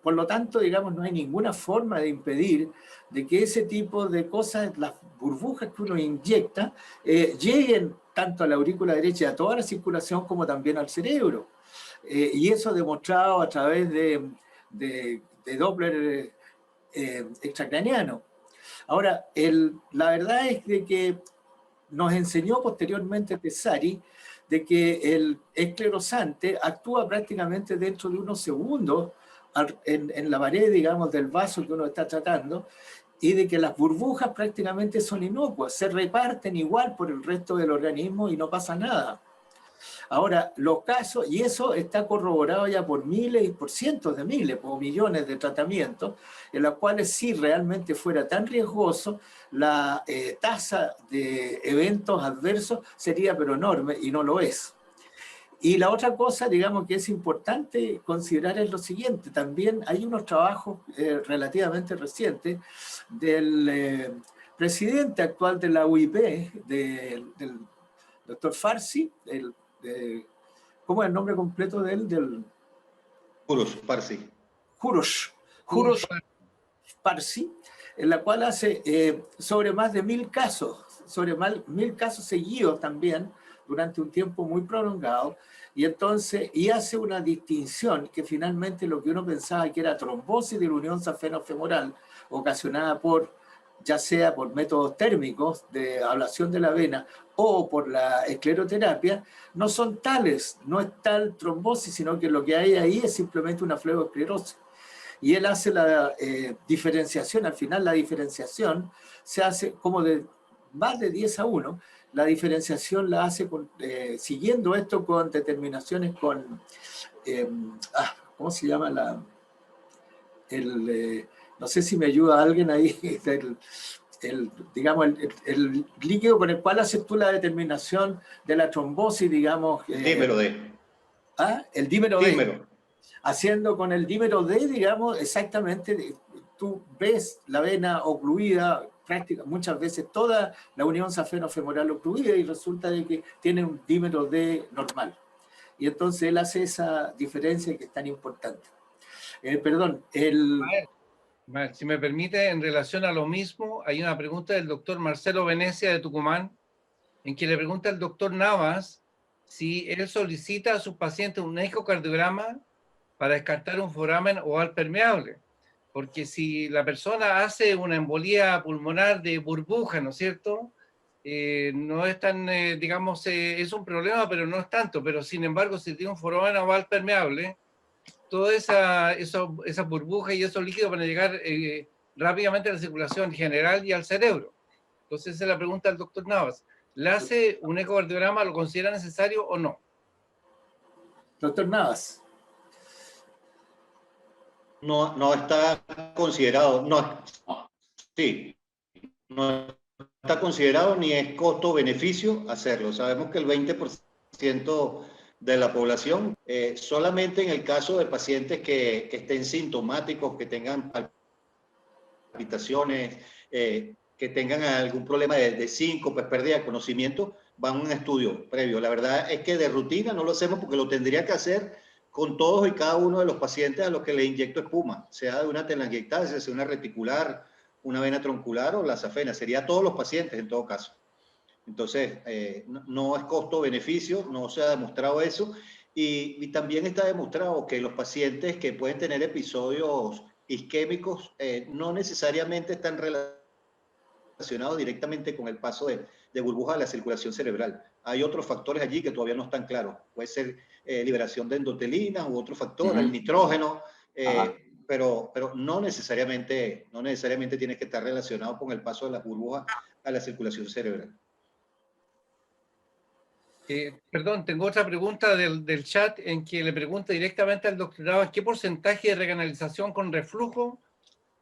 por lo tanto, digamos, no hay ninguna forma de impedir de que ese tipo de cosas, las burbujas que uno inyecta, lleguen tanto a la aurícula derecha, a toda la circulación, como también al cerebro. Y eso demostrado a través de Doppler extracraniano. Ahora, la verdad es de que nos enseñó posteriormente Tessari de que el esclerosante actúa prácticamente dentro de unos segundos en la pared, digamos, del vaso que uno está tratando, y de que las burbujas prácticamente son inocuas, se reparten igual por el resto del organismo y no pasa nada. Ahora, los casos, y eso está corroborado ya por miles y por cientos de miles o millones de tratamientos, en los cuales si realmente fuera tan riesgoso, la tasa de eventos adversos sería pero enorme, y no lo es. Y la otra cosa, digamos, que es importante considerar es lo siguiente: también hay unos trabajos relativamente recientes del presidente actual de la UIP, del doctor Farsi, ¿cómo es el nombre completo de él? Urosh Parsi. Urosh Parsi, en la cual hace sobre más de 1000 casos, sobre 1000 casos seguidos también, durante un tiempo muy prolongado, y hace una distinción que finalmente lo que uno pensaba que era trombosis de la unión safenofemoral, ocasionada ya sea por métodos térmicos de ablación de la vena o por la escleroterapia, no son tales, no es tal trombosis, sino que lo que hay ahí es simplemente una fleboesclerosis. Y él hace la diferenciación, al final la diferenciación se hace como de más de 10-1, la diferenciación la hace siguiendo esto con determinaciones con, ¿cómo se llama? No sé si me ayuda alguien ahí, digamos, el líquido con el cual haces tú la determinación de la trombosis, digamos. Dímero D. El dímero D. Dímero. Haciendo con el dímero D, digamos, exactamente, tú ves la vena ocluida, muchas veces toda la unión safenofemoral ocluida, y resulta de que tiene un dímero D normal. Y entonces él hace esa diferencia que es tan importante. Perdón, Si me permite, en relación a lo mismo, hay una pregunta del doctor Marcelo Venecia de Tucumán, en que le pregunta al doctor Navas si él solicita a sus pacientes un ecocardiograma para descartar un foramen oval permeable. Porque si la persona hace una embolía pulmonar de burbuja, ¿no es cierto? No es tan, digamos, es un problema, pero no es tanto. Pero sin embargo, si tiene un foramen oval permeable, toda esa burbuja y esos líquidos van a llegar rápidamente a la circulación general y al cerebro. Entonces esa es la pregunta del doctor Navas. ¿Le hace un ecocardiograma? ¿Lo considera necesario o no? Doctor Navas. No está considerado, no está considerado ni es costo-beneficio hacerlo. Sabemos que el 20% de la población, solamente en el caso de pacientes que estén sintomáticos, que tengan palpitaciones, que tengan algún problema de síncope, pérdida de conocimiento, van a un estudio previo. La verdad es que de rutina no lo hacemos porque lo tendría que hacer con todos y cada uno de los pacientes a los que le inyecto espuma, sea de una telangiectasia, sea una reticular, una vena troncular o la safena. Sería a todos los pacientes en todo caso. Entonces, no es costo-beneficio, no se ha demostrado eso. Y también está demostrado que los pacientes que pueden tener episodios isquémicos no necesariamente están relacionados directamente con el paso de burbuja de la circulación cerebral. Hay otros factores allí que todavía no están claros. Puede ser liberación de endotelinas u otros factores, el nitrógeno, pero no necesariamente tienes que estar relacionado con el paso de la burbuja a la circulación cerebral. Perdón, tengo otra pregunta del chat en que le pregunta directamente al doctor Navas qué porcentaje de recanalización con reflujo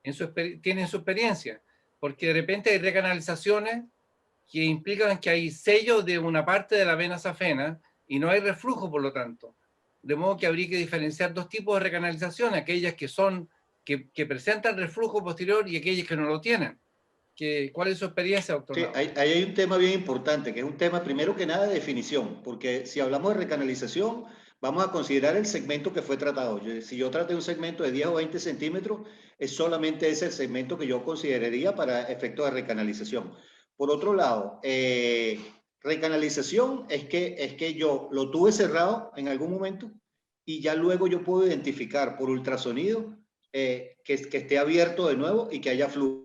tiene en su experiencia, porque de repente hay recanalizaciones que implican que hay sello de una parte de la vena safena y no hay reflujo, por lo tanto. De modo que habría que diferenciar dos tipos de recanalización, aquellas que presentan reflujo posterior y aquellas que no lo tienen. ¿Cuál es su experiencia, doctor? Sí, ahí hay un tema bien importante, que es un tema primero que nada de definición, porque si hablamos de recanalización, vamos a considerar el segmento que fue tratado. Si yo traté un segmento de 10 o 20 centímetros, es solamente ese el segmento que yo consideraría para efectos de recanalización. Por otro lado, recanalización es que yo lo tuve cerrado en algún momento y ya luego yo puedo identificar por ultrasonido que esté abierto de nuevo y que haya flujo.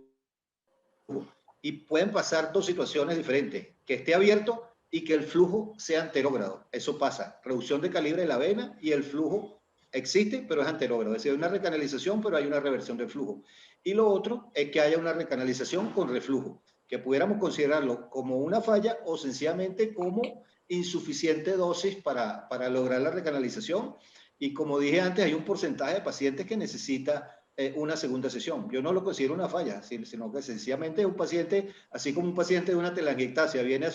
Y pueden pasar dos situaciones diferentes, que esté abierto y que el flujo sea anterógrado. Eso pasa, reducción de calibre de la vena y el flujo existe, pero es anterógrado. Es decir, hay una recanalización, pero hay una reversión del flujo. Y lo otro es que haya una recanalización con reflujo, que pudiéramos considerarlo como una falla o sencillamente como insuficiente dosis para lograr la recanalización. Y como dije antes, hay un porcentaje de pacientes que necesita una segunda sesión. Yo no lo considero una falla, sino que sencillamente un paciente, así como un paciente de una telangiectasia viene a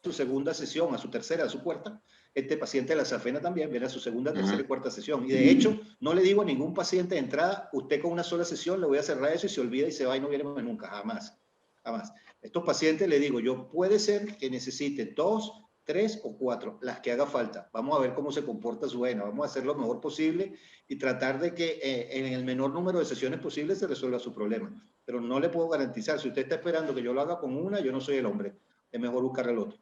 su segunda sesión, a su tercera, a su cuarta, este paciente de la safena también viene a su segunda, tercera y cuarta sesión. Y de hecho, no le digo a ningún paciente de entrada, usted con una sola sesión le voy a cerrar eso y se olvida y se va y no viene más nunca, jamás. Jamás. Estos pacientes, le digo yo, puede ser que necesite 2, 3 o 4, las que haga falta. Vamos a ver cómo se comporta su vena, vamos a hacer lo mejor posible y tratar de que en el menor número de sesiones posibles se resuelva su problema. Pero no le puedo garantizar, si usted está esperando que yo lo haga con una, yo no soy el hombre, es mejor buscar el otro.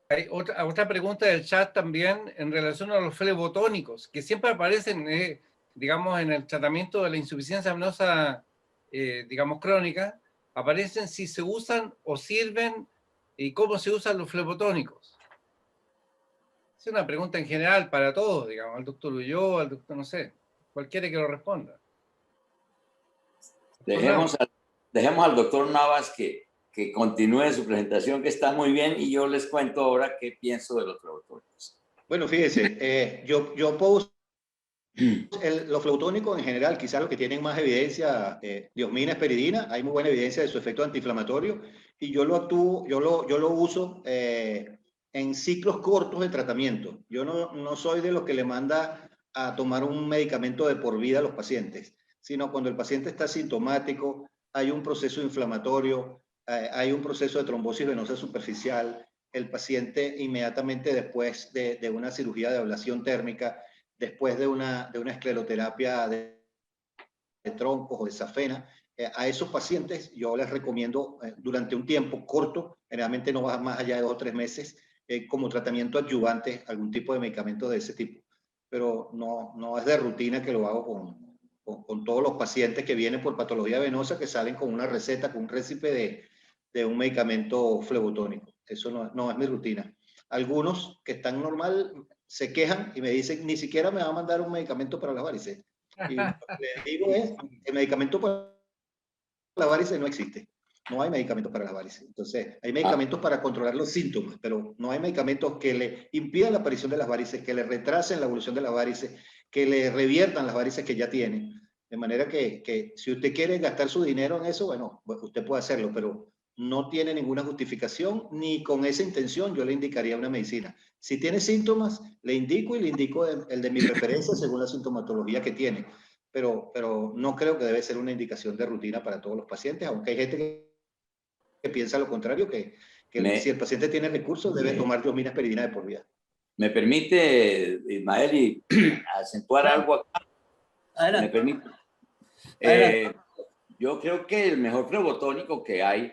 Hay otra pregunta del chat también en relación a los flebotónicos, que siempre aparecen, digamos, en el tratamiento de la insuficiencia venosa, digamos, crónica, aparecen si se usan o sirven y cómo se usan los flebotónicos. Es una pregunta en general para todos, digamos, al doctor Ulloa, al doctor, no sé, cualquiera que lo responda. Dejemos al doctor Navas que continúe su presentación, que está muy bien, y yo les cuento ahora qué pienso de los flebotónicos. Bueno, fíjese, yo puedo los flebotónicos en general, quizás los que tienen más evidencia, diosmina, esperidina, hay muy buena evidencia de su efecto antiinflamatorio, y yo lo uso en ciclos cortos de tratamiento. Yo no soy de los que le manda a tomar un medicamento de por vida a los pacientes, sino cuando el paciente está sintomático, hay un proceso inflamatorio, hay un proceso de trombosis venosa superficial, el paciente inmediatamente después de una cirugía de ablación térmica después de una escleroterapia de troncos o de safena. A esos pacientes yo les recomiendo durante un tiempo corto, generalmente no va más allá de 2 o 3 meses, como tratamiento adyuvante, algún tipo de medicamento de ese tipo. Pero no es de rutina que lo hago con todos los pacientes que vienen por patología venosa, que salen con una receta, con un récipe de un medicamento flebotónico. Eso no es mi rutina. Algunos que están normal se quejan y me dicen, ni siquiera me va a mandar un medicamento para las varices. Y lo que les digo es, el medicamento para las varices no existe. No hay medicamentos para las varices. Entonces, hay medicamentos para controlar los síntomas, pero no hay medicamentos que le impidan la aparición de las varices, que le retrasen la evolución de las varices, que le reviertan las varices que ya tiene. De manera que si usted quiere gastar su dinero en eso, bueno, usted puede hacerlo, pero no tiene ninguna justificación, ni con esa intención yo le indicaría una medicina. Si tiene síntomas, le indico y le indico el de mi preferencia según la sintomatología que tiene. Pero no creo que debe ser una indicación de rutina para todos los pacientes, aunque hay gente que piensa lo contrario, que si el paciente tiene recursos debe tomar diosminaspiridina de por vida. ¿Me permite, Ismael, acentuar algo acá? Adelante. ¿Me permite? Yo creo que el mejor flebotónico que hay,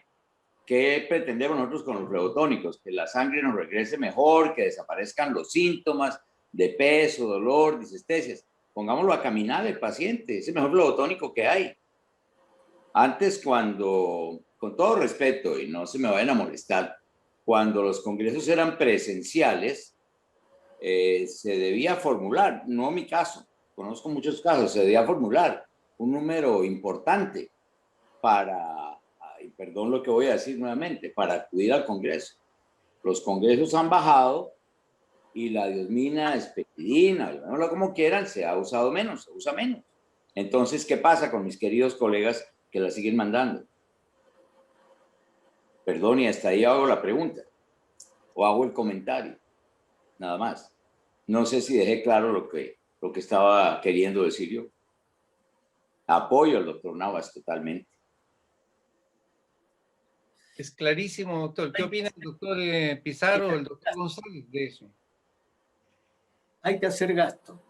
que pretendemos nosotros con los flebotónicos, que la sangre nos regrese mejor, que desaparezcan los síntomas de peso, dolor, disestesias. Pongámoslo a caminar el paciente, es el mejor flebotónico que hay. Antes, cuando, con todo respeto, y no se me vayan a molestar, cuando los congresos eran presenciales, se debía formular, no mi caso, conozco muchos casos, se debía formular un número importante para, y perdón lo que voy a decir nuevamente, para acudir al congreso. Los congresos han bajado y la diosmina, espetidina, llamémoslo como quieran, se ha usado menos, se usa menos. Entonces, ¿qué pasa con mis queridos colegas que la siguen mandando? Perdón, y hasta ahí hago la pregunta o hago el comentario, nada más. No sé si dejé claro lo que estaba queriendo decir yo. Apoyo al doctor Navas totalmente. Es clarísimo, doctor. ¿Qué opina el doctor Pizarro o el doctor González de eso? Hay que hacer gasto.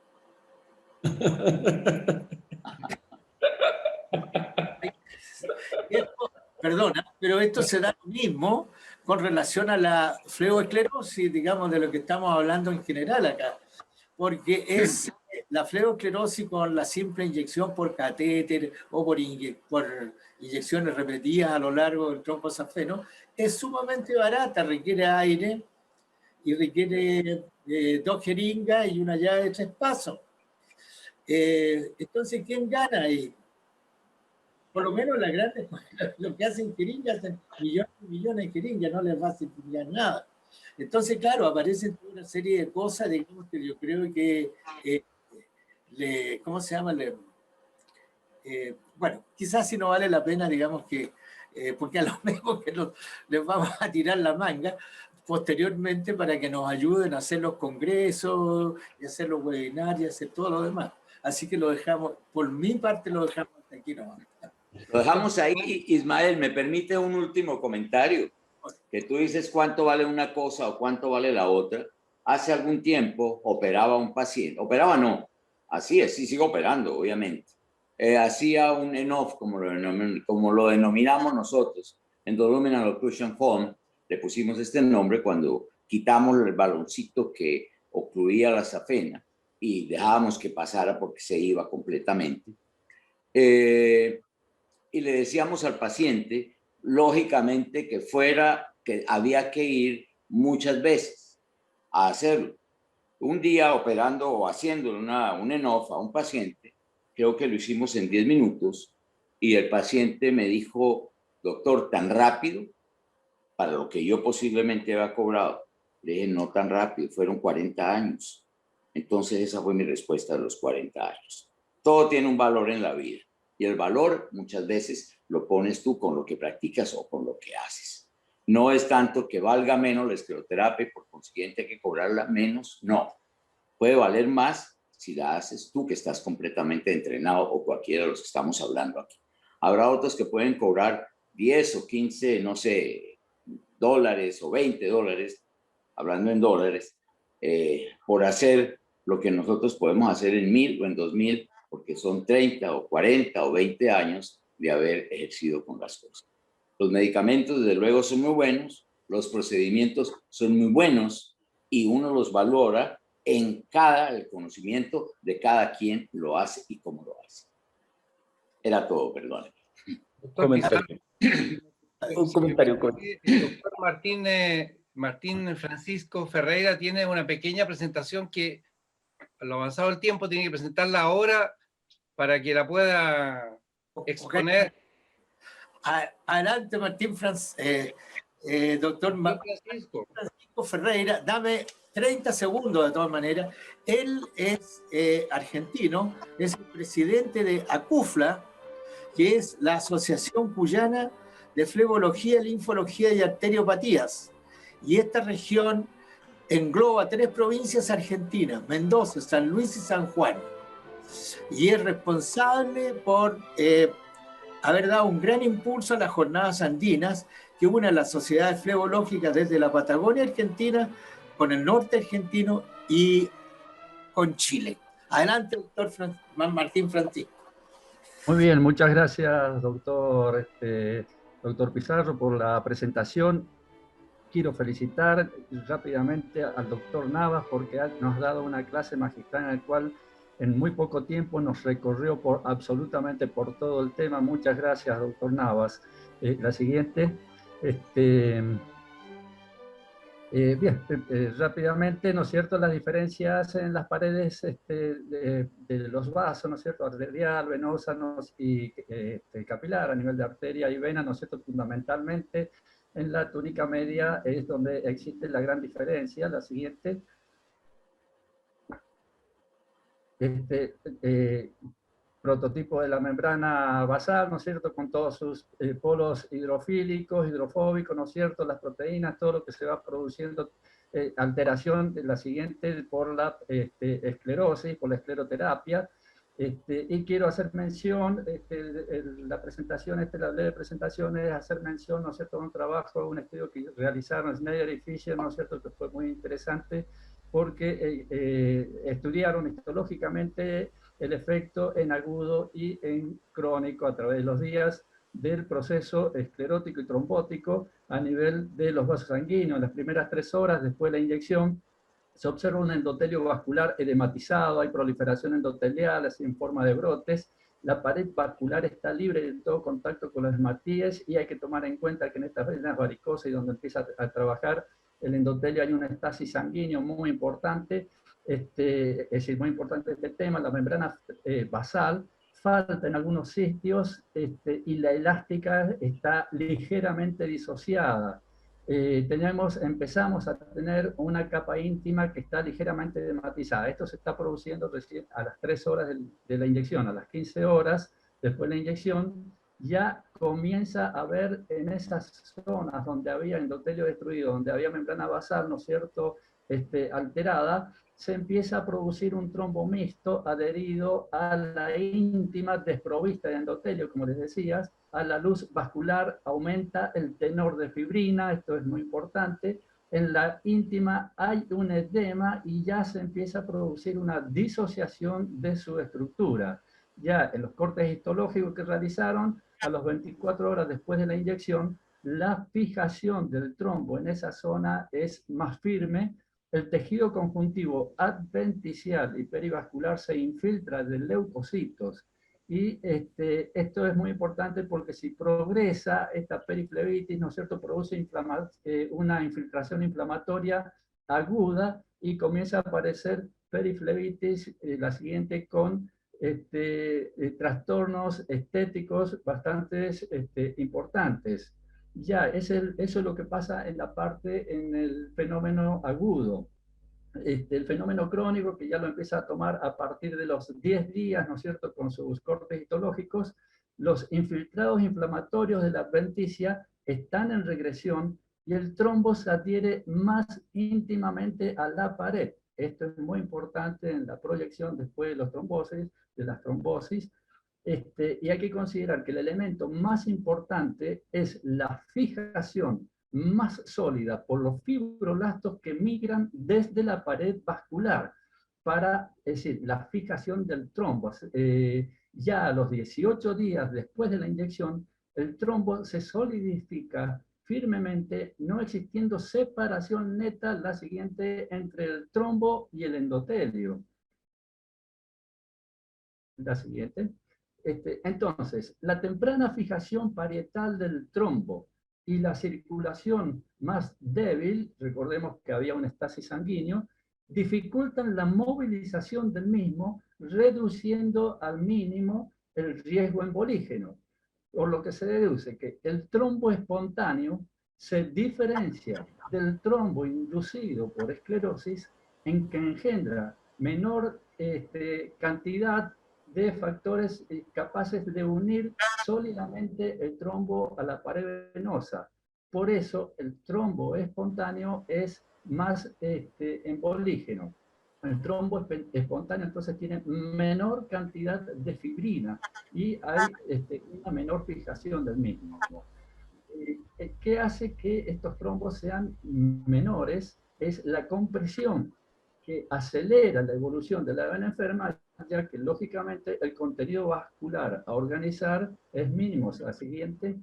Perdona, pero esto se da lo mismo con relación a la fleoesclerosis, digamos, de lo que estamos hablando en general acá. Porque es la fleoesclerosis con la simple inyección por catéter o por inyecciones repetidas a lo largo del tronco safeno, es sumamente barata, requiere aire y requiere 2 jeringas y una llave de 3 pasos. Entonces, ¿quién gana ahí? Por lo menos las grandes, lo que hacen jeringas, hacen millones y millones de jeringas, no les va a simplificar nada. Entonces, claro, aparecen una serie de cosas, digamos, que yo creo que, ¿cómo se llama? Bueno, quizás si no vale la pena, digamos que, porque a lo mejor que les vamos a tirar la manga posteriormente para que nos ayuden a hacer los congresos y hacer los webinars y hacer todo lo demás. Así que lo dejamos, por mi parte lo dejamos hasta aquí nomás. Lo dejamos ahí. Ismael, ¿me permite un último comentario? Que tú dices cuánto vale una cosa o cuánto vale la otra. Hace algún tiempo operaba un paciente, operaba no, así es, sí sigo operando, obviamente. Hacía un ENOF, como lo denominamos nosotros, Endoluminal Occlusion Foam, le pusimos este nombre cuando quitamos el baloncito que ocluía la safena y dejábamos que pasara porque se iba completamente. Y le decíamos al paciente, lógicamente, que había que ir muchas veces a hacerlo. Un día operando o haciendo un ENOF a un paciente, creo que lo hicimos en 10 minutos, y el paciente me dijo, doctor, ¿tan rápido? Para lo que yo posiblemente había cobrado. Le dije, no tan rápido, fueron 40 años. Entonces esa fue mi respuesta de los 40 años. Todo tiene un valor en la vida. Y el valor muchas veces lo pones tú con lo que practicas o con lo que haces. No es tanto que valga menos la escleroterapia y por consiguiente hay que cobrarla menos. No. Puede valer más si la haces tú que estás completamente entrenado o cualquiera de los que estamos hablando aquí. Habrá otros que pueden cobrar 10 o 15, no sé, dólares o $20, hablando en dólares, por hacer lo que nosotros podemos hacer en 1000 o en 2000, porque son 30 o 40 o 20 años de haber ejercido con las cosas. Los medicamentos, desde luego, son muy buenos, los procedimientos son muy buenos y uno los valora en el conocimiento de cada quien lo hace y cómo lo hace. Era todo, perdón. Comentario. Un comentario. El doctor Martín Francisco Ferreira tiene una pequeña presentación que, a lo avanzado el tiempo, tiene que presentarla ahora para que la pueda exponer. Adelante, Martín doctor Francisco Ferreira, dame 30 segundos de todas maneras. Él es argentino, es el presidente de ACUFLA, que es la Asociación Cuyana de Flebología, Linfología y Arteriopatías. Y esta región engloba 3 provincias argentinas, Mendoza, San Luis y San Juan. Y es responsable por haber dado un gran impulso a las jornadas andinas que unen las sociedades flebológicas desde la Patagonia Argentina con el norte argentino y con Chile. Adelante, doctor Martín Francisco. Muy bien, muchas gracias, doctor Pizarro, por la presentación. Quiero felicitar rápidamente al doctor Navas porque nos ha dado una clase magistral en la cual en muy poco tiempo nos recorrió absolutamente por todo el tema. Muchas gracias, doctor Navas. La siguiente. Bien, rápidamente, ¿no es cierto?, las diferencias en las paredes de los vasos, ¿no es cierto?, arterial, venosa y capilar a nivel de arteria y vena, ¿no es cierto?, fundamentalmente en la túnica media es donde existe la gran diferencia. La siguiente. Prototipo de la membrana basal, ¿no es cierto?, con todos sus polos hidrofílicos, hidrofóbicos, ¿no es cierto?, las proteínas, todo lo que se va produciendo, alteración de la siguiente por la esclerosis, por la escleroterapia. Y quiero hacer mención, la presentación, la breve presentación es hacer mención, ¿no es cierto?, a un trabajo, un estudio que realizaron Schneider y Fischer, ¿no es cierto?, que fue muy interesante porque estudiaron histológicamente el efecto en agudo y en crónico a través de los días del proceso esclerótico y trombótico a nivel de los vasos sanguíneos. En las primeras 3 horas después de la inyección se observa un endotelio vascular edematizado, hay proliferación endotelial así en forma de brotes, la pared vascular está libre de todo contacto con las hematíes y hay que tomar en cuenta que en estas venas varicosas y donde empieza a trabajar el endotelio hay una estasis sanguínea muy importante. Es decir, muy importante este tema, la membrana basal falta en algunos sitios y la elástica está ligeramente disociada. Empezamos a tener una capa íntima que está ligeramente edematizada. Esto se está produciendo recién a las 3 horas de la inyección, a las 15 horas después de la inyección, ya comienza a haber en esas zonas donde había endotelio destruido, donde había membrana basal, ¿no es cierto?, alterada, se empieza a producir un trombo mixto adherido a la íntima desprovista de endotelio, como les decías, a la luz vascular aumenta el tenor de fibrina, esto es muy importante, en la íntima hay un edema y ya se empieza a producir una disociación de su estructura. Ya en los cortes histológicos que realizaron, a las 24 horas después de la inyección, la fijación del trombo en esa zona es más firme, el tejido conjuntivo adventicial y perivascular se infiltra de leucocitos. Y esto es muy importante porque si progresa esta periflebitis, ¿no es cierto?, produce una infiltración inflamatoria aguda y comienza a aparecer periflebitis, la siguiente, con trastornos estéticos bastante importantes. Ya, eso es lo que pasa en el fenómeno agudo. El fenómeno crónico, que ya lo empieza a tomar a partir de los 10 días, ¿no es cierto?, con sus cortes histológicos, los infiltrados inflamatorios de la adventicia están en regresión y el trombo se adhiere más íntimamente a la pared. Esto es muy importante en la proyección después de las trombosis, y hay que considerar que el elemento más importante es la fijación más sólida por los fibroblastos que migran desde la pared vascular. para, es decir, la fijación del trombo. Ya a los 18 días después de la inyección, el trombo se solidifica firmemente, no existiendo separación neta, la siguiente, entre el trombo y el endotelio. La siguiente. Entonces, la temprana fijación parietal del trombo y la circulación más débil, recordemos que había un estasis sanguíneo, dificultan la movilización del mismo, reduciendo al mínimo el riesgo embolígeno. Por lo que se deduce que el trombo espontáneo se diferencia del trombo inducido por esclerosis en que engendra menor cantidad de factores capaces de unir sólidamente el trombo a la pared venosa. Por eso el trombo espontáneo es más embolígeno. El trombo espontáneo entonces tiene menor cantidad de fibrina y hay una menor fijación del mismo. ¿Qué hace que estos trombos sean menores? Es la compresión, que acelera la evolución de la vena enferma, ya que lógicamente el contenido vascular a organizar es mínimo. La siguiente.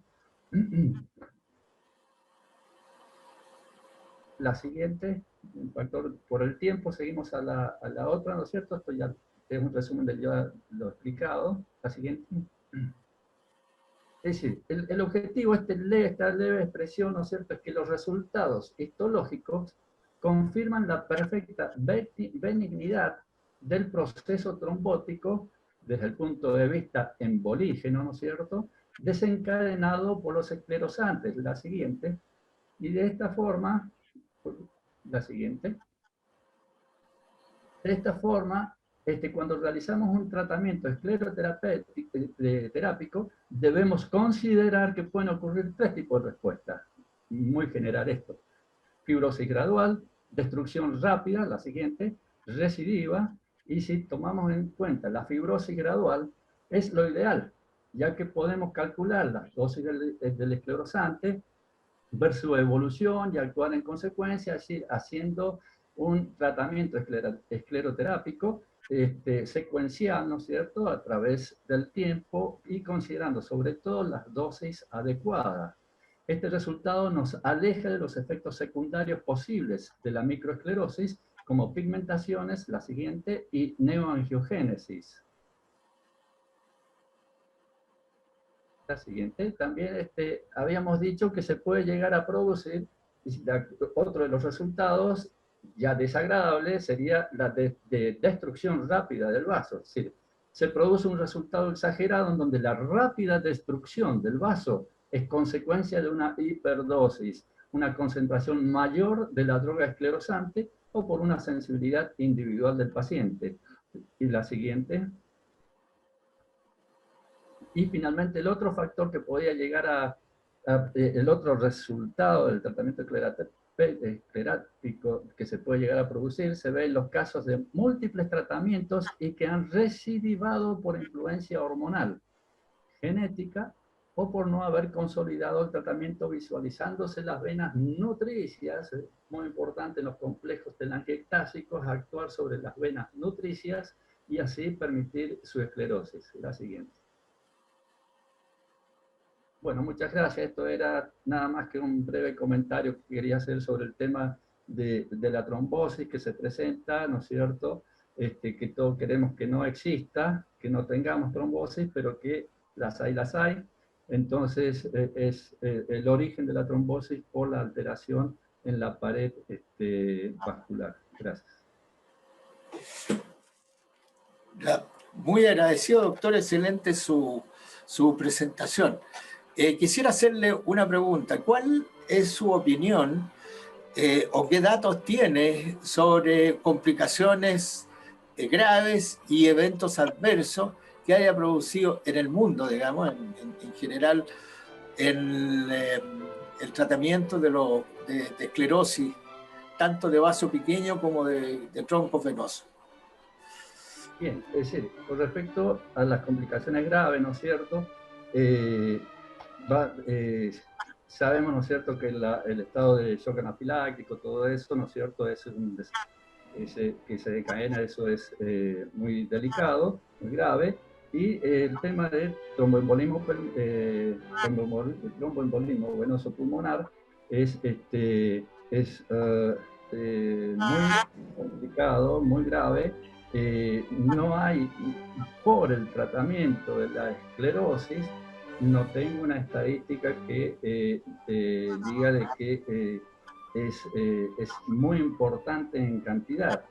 La siguiente, factor, por el tiempo, seguimos a la otra, ¿no es cierto? Esto ya es un resumen de ya lo explicado. La siguiente. Es decir, el objetivo de esta leve expresión, ¿no es cierto?, es que los resultados histológicos confirman la perfecta benignidad del proceso trombótico desde el punto de vista embolígeno, ¿no es cierto?, desencadenado por los esclerosantes. La siguiente. Y de esta forma, la siguiente. De esta forma, cuando realizamos un tratamiento escleroterápico, debemos considerar que pueden ocurrir tres tipos de respuestas. Muy general esto. Fibrosis gradual, destrucción rápida, la siguiente, recidiva, y si tomamos en cuenta la fibrosis gradual, es lo ideal, ya que podemos calcular la dosis del esclerosante, ver su evolución y actuar en consecuencia, así, haciendo un tratamiento escleroterápico secuencial, ¿no es cierto?, a través del tiempo y considerando sobre todo las dosis adecuadas. Este resultado nos aleja de los efectos secundarios posibles de la microesclerosis, como pigmentaciones, la siguiente, y neoangiogénesis. La siguiente. También habíamos dicho que se puede llegar a producir, otro de los resultados ya desagradable sería la de destrucción rápida del vaso. Es decir, se produce un resultado exagerado en donde la rápida destrucción del vaso es consecuencia de una hiperdosis, una concentración mayor de la droga esclerosante o por una sensibilidad individual del paciente. Y la siguiente. Y finalmente el otro factor que podía llegar el otro resultado del tratamiento esclerático que se puede llegar a producir, se ve en los casos de múltiples tratamientos y que han recidivado por influencia hormonal, genética, o por no haber consolidado el tratamiento visualizándose las venas nutricias, muy importante en los complejos telangiectásicos, actuar sobre las venas nutricias y así permitir su esclerosis. La siguiente. Bueno, muchas gracias. Esto era nada más que un breve comentario que quería hacer sobre el tema de la trombosis que se presenta, ¿no es cierto? Que todos queremos que no exista, que no tengamos trombosis, pero que las hay, las hay. Entonces, es el origen de la trombosis por la alteración en la pared vascular. Gracias. Muy agradecido, doctor. Excelente su presentación. Quisiera hacerle una pregunta. ¿Cuál es su opinión o qué datos tiene sobre complicaciones graves y eventos adversos que haya producido en el mundo, digamos, en general, en el tratamiento de esclerosis, tanto de vaso pequeño como de tronco venoso? Bien, es decir, con respecto a las complicaciones graves, ¿no es cierto?, sabemos, ¿no es cierto?, que el estado de shock anafiláctico, todo eso, ¿no es cierto?, es que se decaena, eso es muy delicado, muy grave. Y el tema del tromboembolismo venoso pulmonar es muy complicado, muy grave. No hay, por el tratamiento de la esclerosis, no tengo una estadística que diga de que es muy importante en cantidad.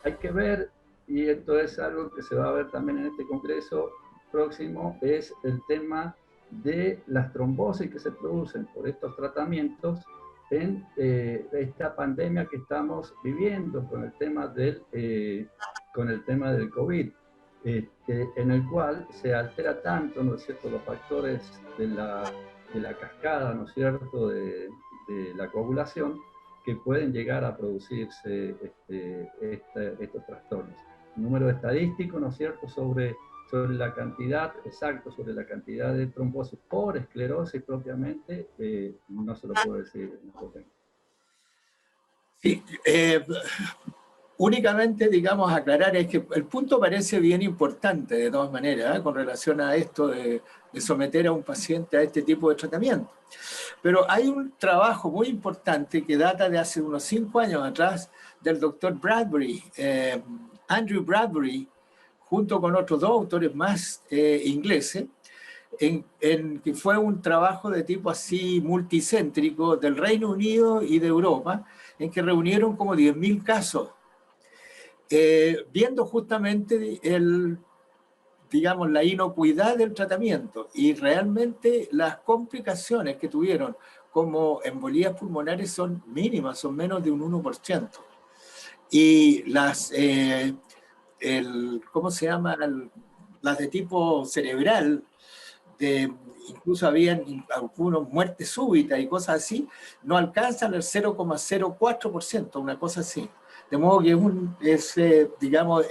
Hay que ver, y esto es algo que se va a ver también en este congreso próximo, es el tema de las trombosis que se producen por estos tratamientos en esta pandemia que estamos viviendo con el tema del COVID, en el cual se altera tanto, ¿no es cierto?, los factores de la cascada, ¿no es cierto?, de la coagulación, que pueden llegar a producirse estos trastornos. Un número estadístico, ¿no es cierto?, sobre la cantidad, exacto, sobre la cantidad de trombosis por esclerosis propiamente, no se lo puedo decir. Sí, únicamente, digamos, aclarar es que el punto parece bien importante de todas maneras, con relación a esto de someter a un paciente a este tipo de tratamiento. Pero hay un trabajo muy importante que data de hace unos 5 años atrás del doctor Bradbury, Andrew Bradbury, junto con otros 2 autores más ingleses, que fue un trabajo de tipo así multicéntrico del Reino Unido y de Europa, en que reunieron como 10.000 casos, viendo justamente digamos, la inocuidad del tratamiento y realmente las complicaciones que tuvieron como embolías pulmonares son mínimas, son menos de un 1%. Y ¿cómo se llama? Las de tipo cerebral, incluso habían algunos muertes súbitas y cosas así, no alcanzan el 0,04%, una cosa así. De modo que digamos,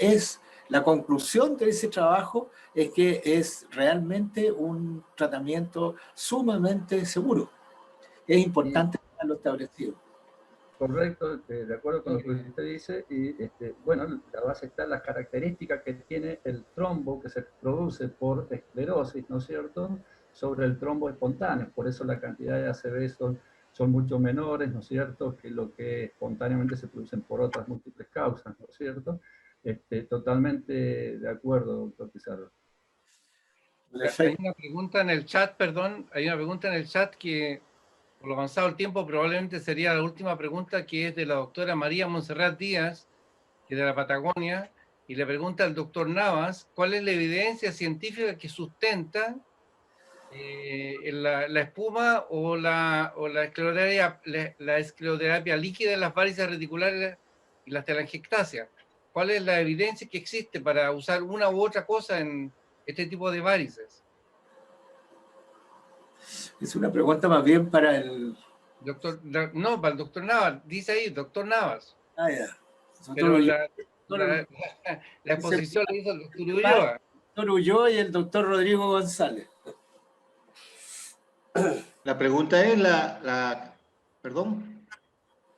la conclusión de ese trabajo es que es realmente un tratamiento sumamente seguro. Es importante tenerlo establecido. Correcto, de acuerdo con lo que usted dice, y bueno, la base está en las características que tiene el trombo que se produce por esclerosis, ¿no es cierto?, sobre el trombo espontáneo. Por eso la cantidad de ACV son mucho menores, ¿no es cierto?, que lo que espontáneamente se producen por otras múltiples causas, ¿no es cierto? Totalmente de acuerdo, doctor Pizarro. Hay una pregunta en el chat, perdón, hay una pregunta en el chat que, por lo avanzado el tiempo, probablemente sería la última pregunta, que es de la doctora María Montserrat Díaz, que es de la Patagonia, y le pregunta al doctor Navas, ¿cuál es la evidencia científica que sustenta la espuma o la escleroterapia líquida en las varices reticulares y las telangiectasias? ¿Cuál es la evidencia que existe para usar una u otra cosa en este tipo de varices? Es una pregunta más bien para el... Doctor, no, para el doctor Navas, dice ahí, doctor Navas. Ah, ya. Pero la exposición la hizo el doctor Ulloa. El doctor Ulloa y el doctor Rodrigo González. La pregunta es perdón.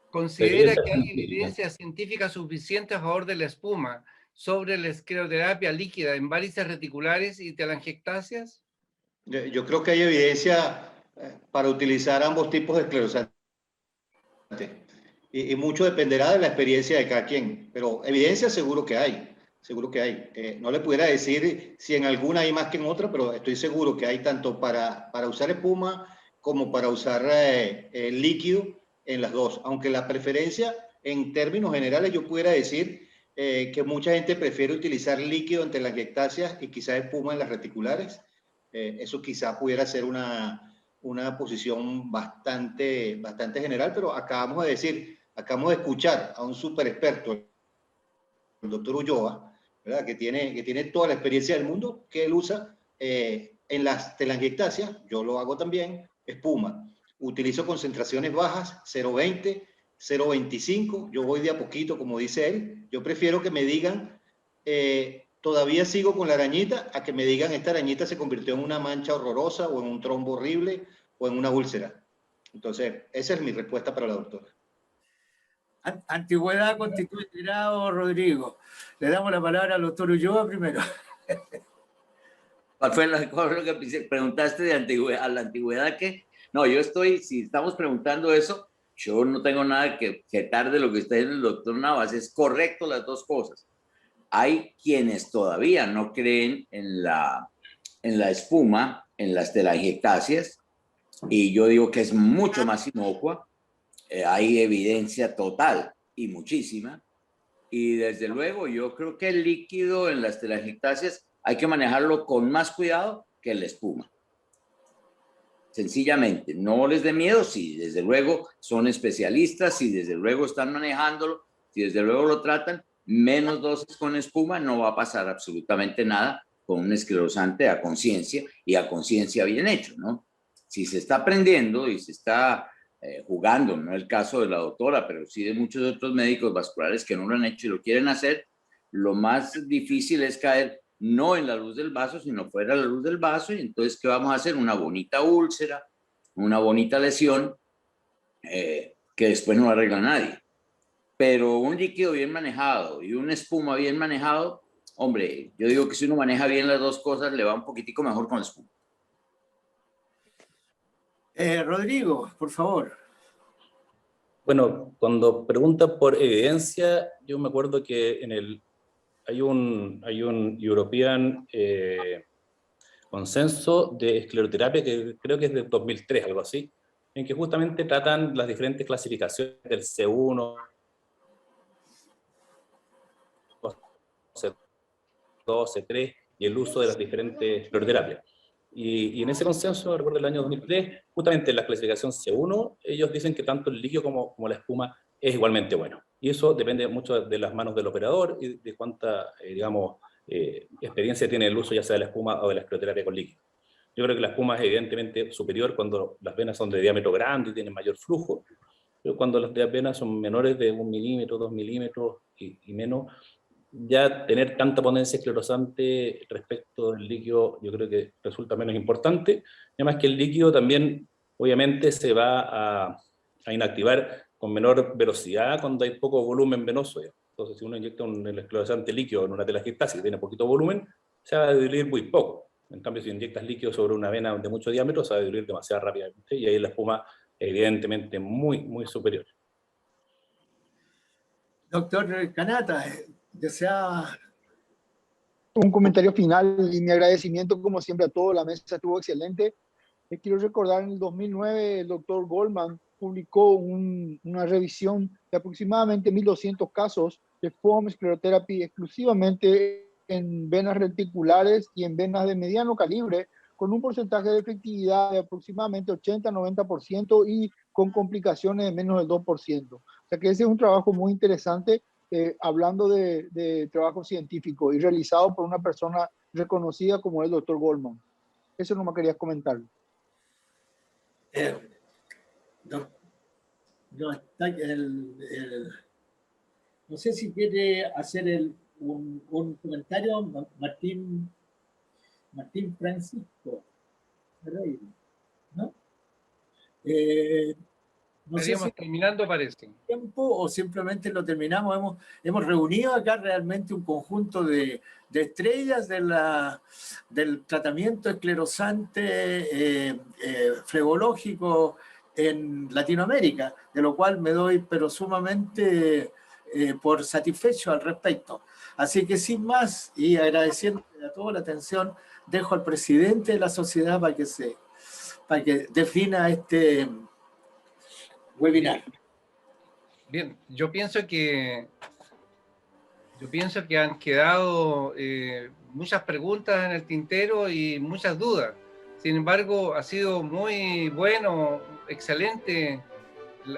¿Considera que hay evidencia científica suficiente a favor de la espuma sobre la escleroterapia líquida en varices reticulares y telangiectasias? Yo creo que hay evidencia para utilizar ambos tipos de esclerosantes. Y mucho dependerá de la experiencia de cada quien. Pero evidencia seguro que hay. Seguro que hay. No le pudiera decir si en alguna hay más que en otra, pero estoy seguro que hay tanto para usar espuma como para usar líquido en las dos. Aunque la preferencia, en términos generales, yo pudiera decir que mucha gente prefiere utilizar líquido en telangiectasias y quizás espuma en las reticulares. Eso quizás pudiera ser una posición bastante general, pero acabamos de escuchar a un súper experto, el doctor Ulloa, ¿verdad?, que tiene toda la experiencia del mundo, que él usa en las telangiectasias. Yo lo hago también, espuma. Utilizo concentraciones bajas, 0,20, 0,25. Yo voy de a poquito, como dice él. Yo prefiero que me digan, todavía sigo con la arañita, a que me digan, esta arañita se convirtió en una mancha horrorosa, o en un trombo horrible, o en una úlcera. Entonces, esa es mi respuesta para la doctora. Antigüedad constituye grado, Rodrigo. Le damos la palabra al doctor Ulloa primero. ¿Cuál fue lo que preguntaste de antigüedad? ¿A la antigüedad qué? No, si estamos preguntando eso, yo no tengo nada que tarde lo que está diciendo el doctor Navas. Es correcto las dos cosas. Hay quienes todavía no creen en la espuma, en las telangiectasias, y yo digo que es mucho más inocua. Hay evidencia total y muchísima. Y desde luego yo creo que el líquido en las telangiectasias hay que manejarlo con más cuidado que la espuma. Sencillamente, no les dé miedo, si desde luego son especialistas, si desde luego están manejándolo, si desde luego lo tratan, menos dosis con espuma, no va a pasar absolutamente nada con un esclerosante a conciencia y a conciencia bien hecho, ¿no? Si se está aprendiendo y se está jugando, no el caso de la doctora, pero sí de muchos otros médicos vasculares que no lo han hecho y lo quieren hacer, lo más difícil es caer no en la luz del vaso, sino fuera de la luz del vaso, y entonces, ¿qué vamos a hacer? Una bonita úlcera, una bonita lesión, que después no arregla a nadie. Pero un líquido bien manejado y una espuma bien manejado, hombre, yo digo que si uno maneja bien las dos cosas, le va un poquitico mejor con la espuma. Rodrigo, por favor. Bueno, cuando preguntan por evidencia, yo me acuerdo que hay un European consenso de escleroterapia que creo que es de 2003, algo así, en que justamente tratan las diferentes clasificaciones del C1, C2, C3 y el uso de las diferentes escleroterapias. Y en ese consenso, recuerdo el año 2003, justamente en la clasificación C1, ellos dicen que tanto el líquido como la espuma es igualmente bueno. Y eso depende mucho de las manos del operador y de cuánta, digamos, experiencia tiene el uso ya sea de la espuma o de la escleroterapia con líquido. Yo creo que la espuma es evidentemente superior cuando las venas son de diámetro grande y tienen mayor flujo, pero cuando las venas son menores de 1 milímetro, 2 milímetros y menos, ya tener tanta potencia esclerosante respecto del líquido yo creo que resulta menos importante. Además que el líquido también obviamente se va a inactivar con menor velocidad cuando hay poco volumen venoso. Entonces si uno inyecta el esclerosante líquido en una telangiectasia que tiene poquito volumen, se va a diluir muy poco. En cambio si inyectas líquido sobre una vena de mucho diámetro, se va a diluir demasiado rápidamente y ahí la espuma evidentemente muy, muy superior. Doctor Kanata, ¿desea? Un comentario final y mi agradecimiento como siempre a toda la mesa, estuvo excelente. Quiero recordar en el 2009 el doctor Goldman publicó una revisión de aproximadamente 1.200 casos de foam sclerotherapy exclusivamente en venas reticulares y en venas de mediano calibre, con un porcentaje de efectividad de aproximadamente 80-90% y con complicaciones de menos del 2%. O sea que ese es un trabajo muy interesante, hablando de trabajo científico y realizado por una persona reconocida como el doctor Goldman. Eso no me querías comentar. No sé si quiere hacer un comentario Martín Francisco, ¿no? No sé si terminando, parece. Tiempo o simplemente lo terminamos. Hemos reunido acá realmente un conjunto de estrellas del tratamiento esclerosante flebológico en Latinoamérica, de lo cual me doy pero sumamente por satisfecho al respecto. Así que sin más y agradeciendo a toda la atención, dejo al presidente de la sociedad para que defina este webinar. Bien, yo pienso que han quedado muchas preguntas en el tintero y muchas dudas. Sin embargo, ha sido muy bueno, excelente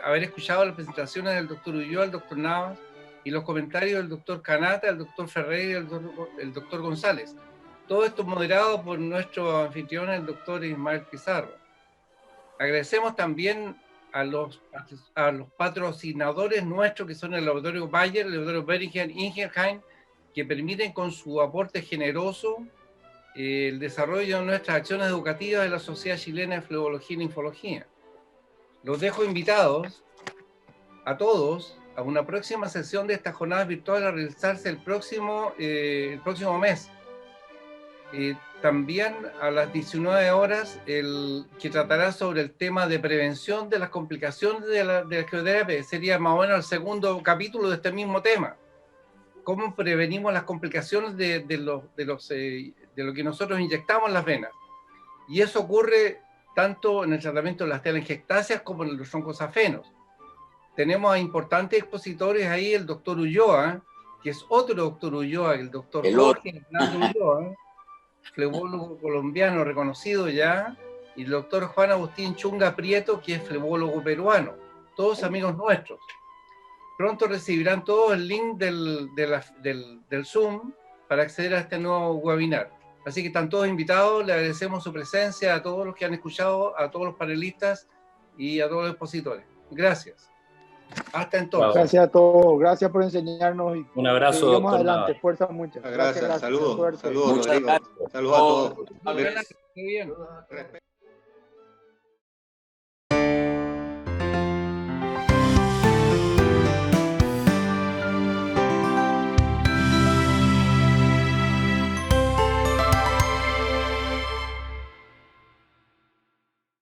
haber escuchado las presentaciones del doctor Ulloa, el doctor Navas, y los comentarios del doctor Kanata, el doctor Ferreira y el doctor González. Todo esto moderado por nuestro anfitrión, el doctor Ismael Pizarro. Agradecemos también a los patrocinadores nuestros, que son el Laboratorio Bayer, el Laboratorio Boehringer Ingelheim, que permiten con su aporte generoso el desarrollo de nuestras acciones educativas de la Sociedad Chilena de Flebología y Linfología. Los dejo invitados a todos a una próxima sesión de estas jornadas virtuales a realizarse el próximo mes. También a las 19 horas, que tratará sobre el tema de prevención de las complicaciones de la quimioterapia. Sería más o menos el segundo capítulo de este mismo tema. Cómo prevenimos las complicaciones de lo que nosotros inyectamos en las venas. Y eso ocurre tanto en el tratamiento de las telangiectasias como en los oncosafenos. Tenemos a importantes expositores ahí, el doctor Ulloa, que es otro doctor Ulloa, el doctor Jorge Hernando Ulloa, flebólogo colombiano reconocido ya, y el doctor Juan Agustín Chunga Prieto, que es flebólogo peruano, todos amigos nuestros. Pronto recibirán todos el link del Zoom para acceder a este nuevo webinar. Así que están todos invitados, le agradecemos su presencia a todos los que han escuchado, a todos los panelistas y a todos los expositores. Gracias. Hasta entonces. Gracias a todos, gracias por enseñarnos. Y un abrazo. Vamos adelante, fuerza muchas. Gracias, saludos, suerte. Rodrigo. Saludos a todos. Muy bien.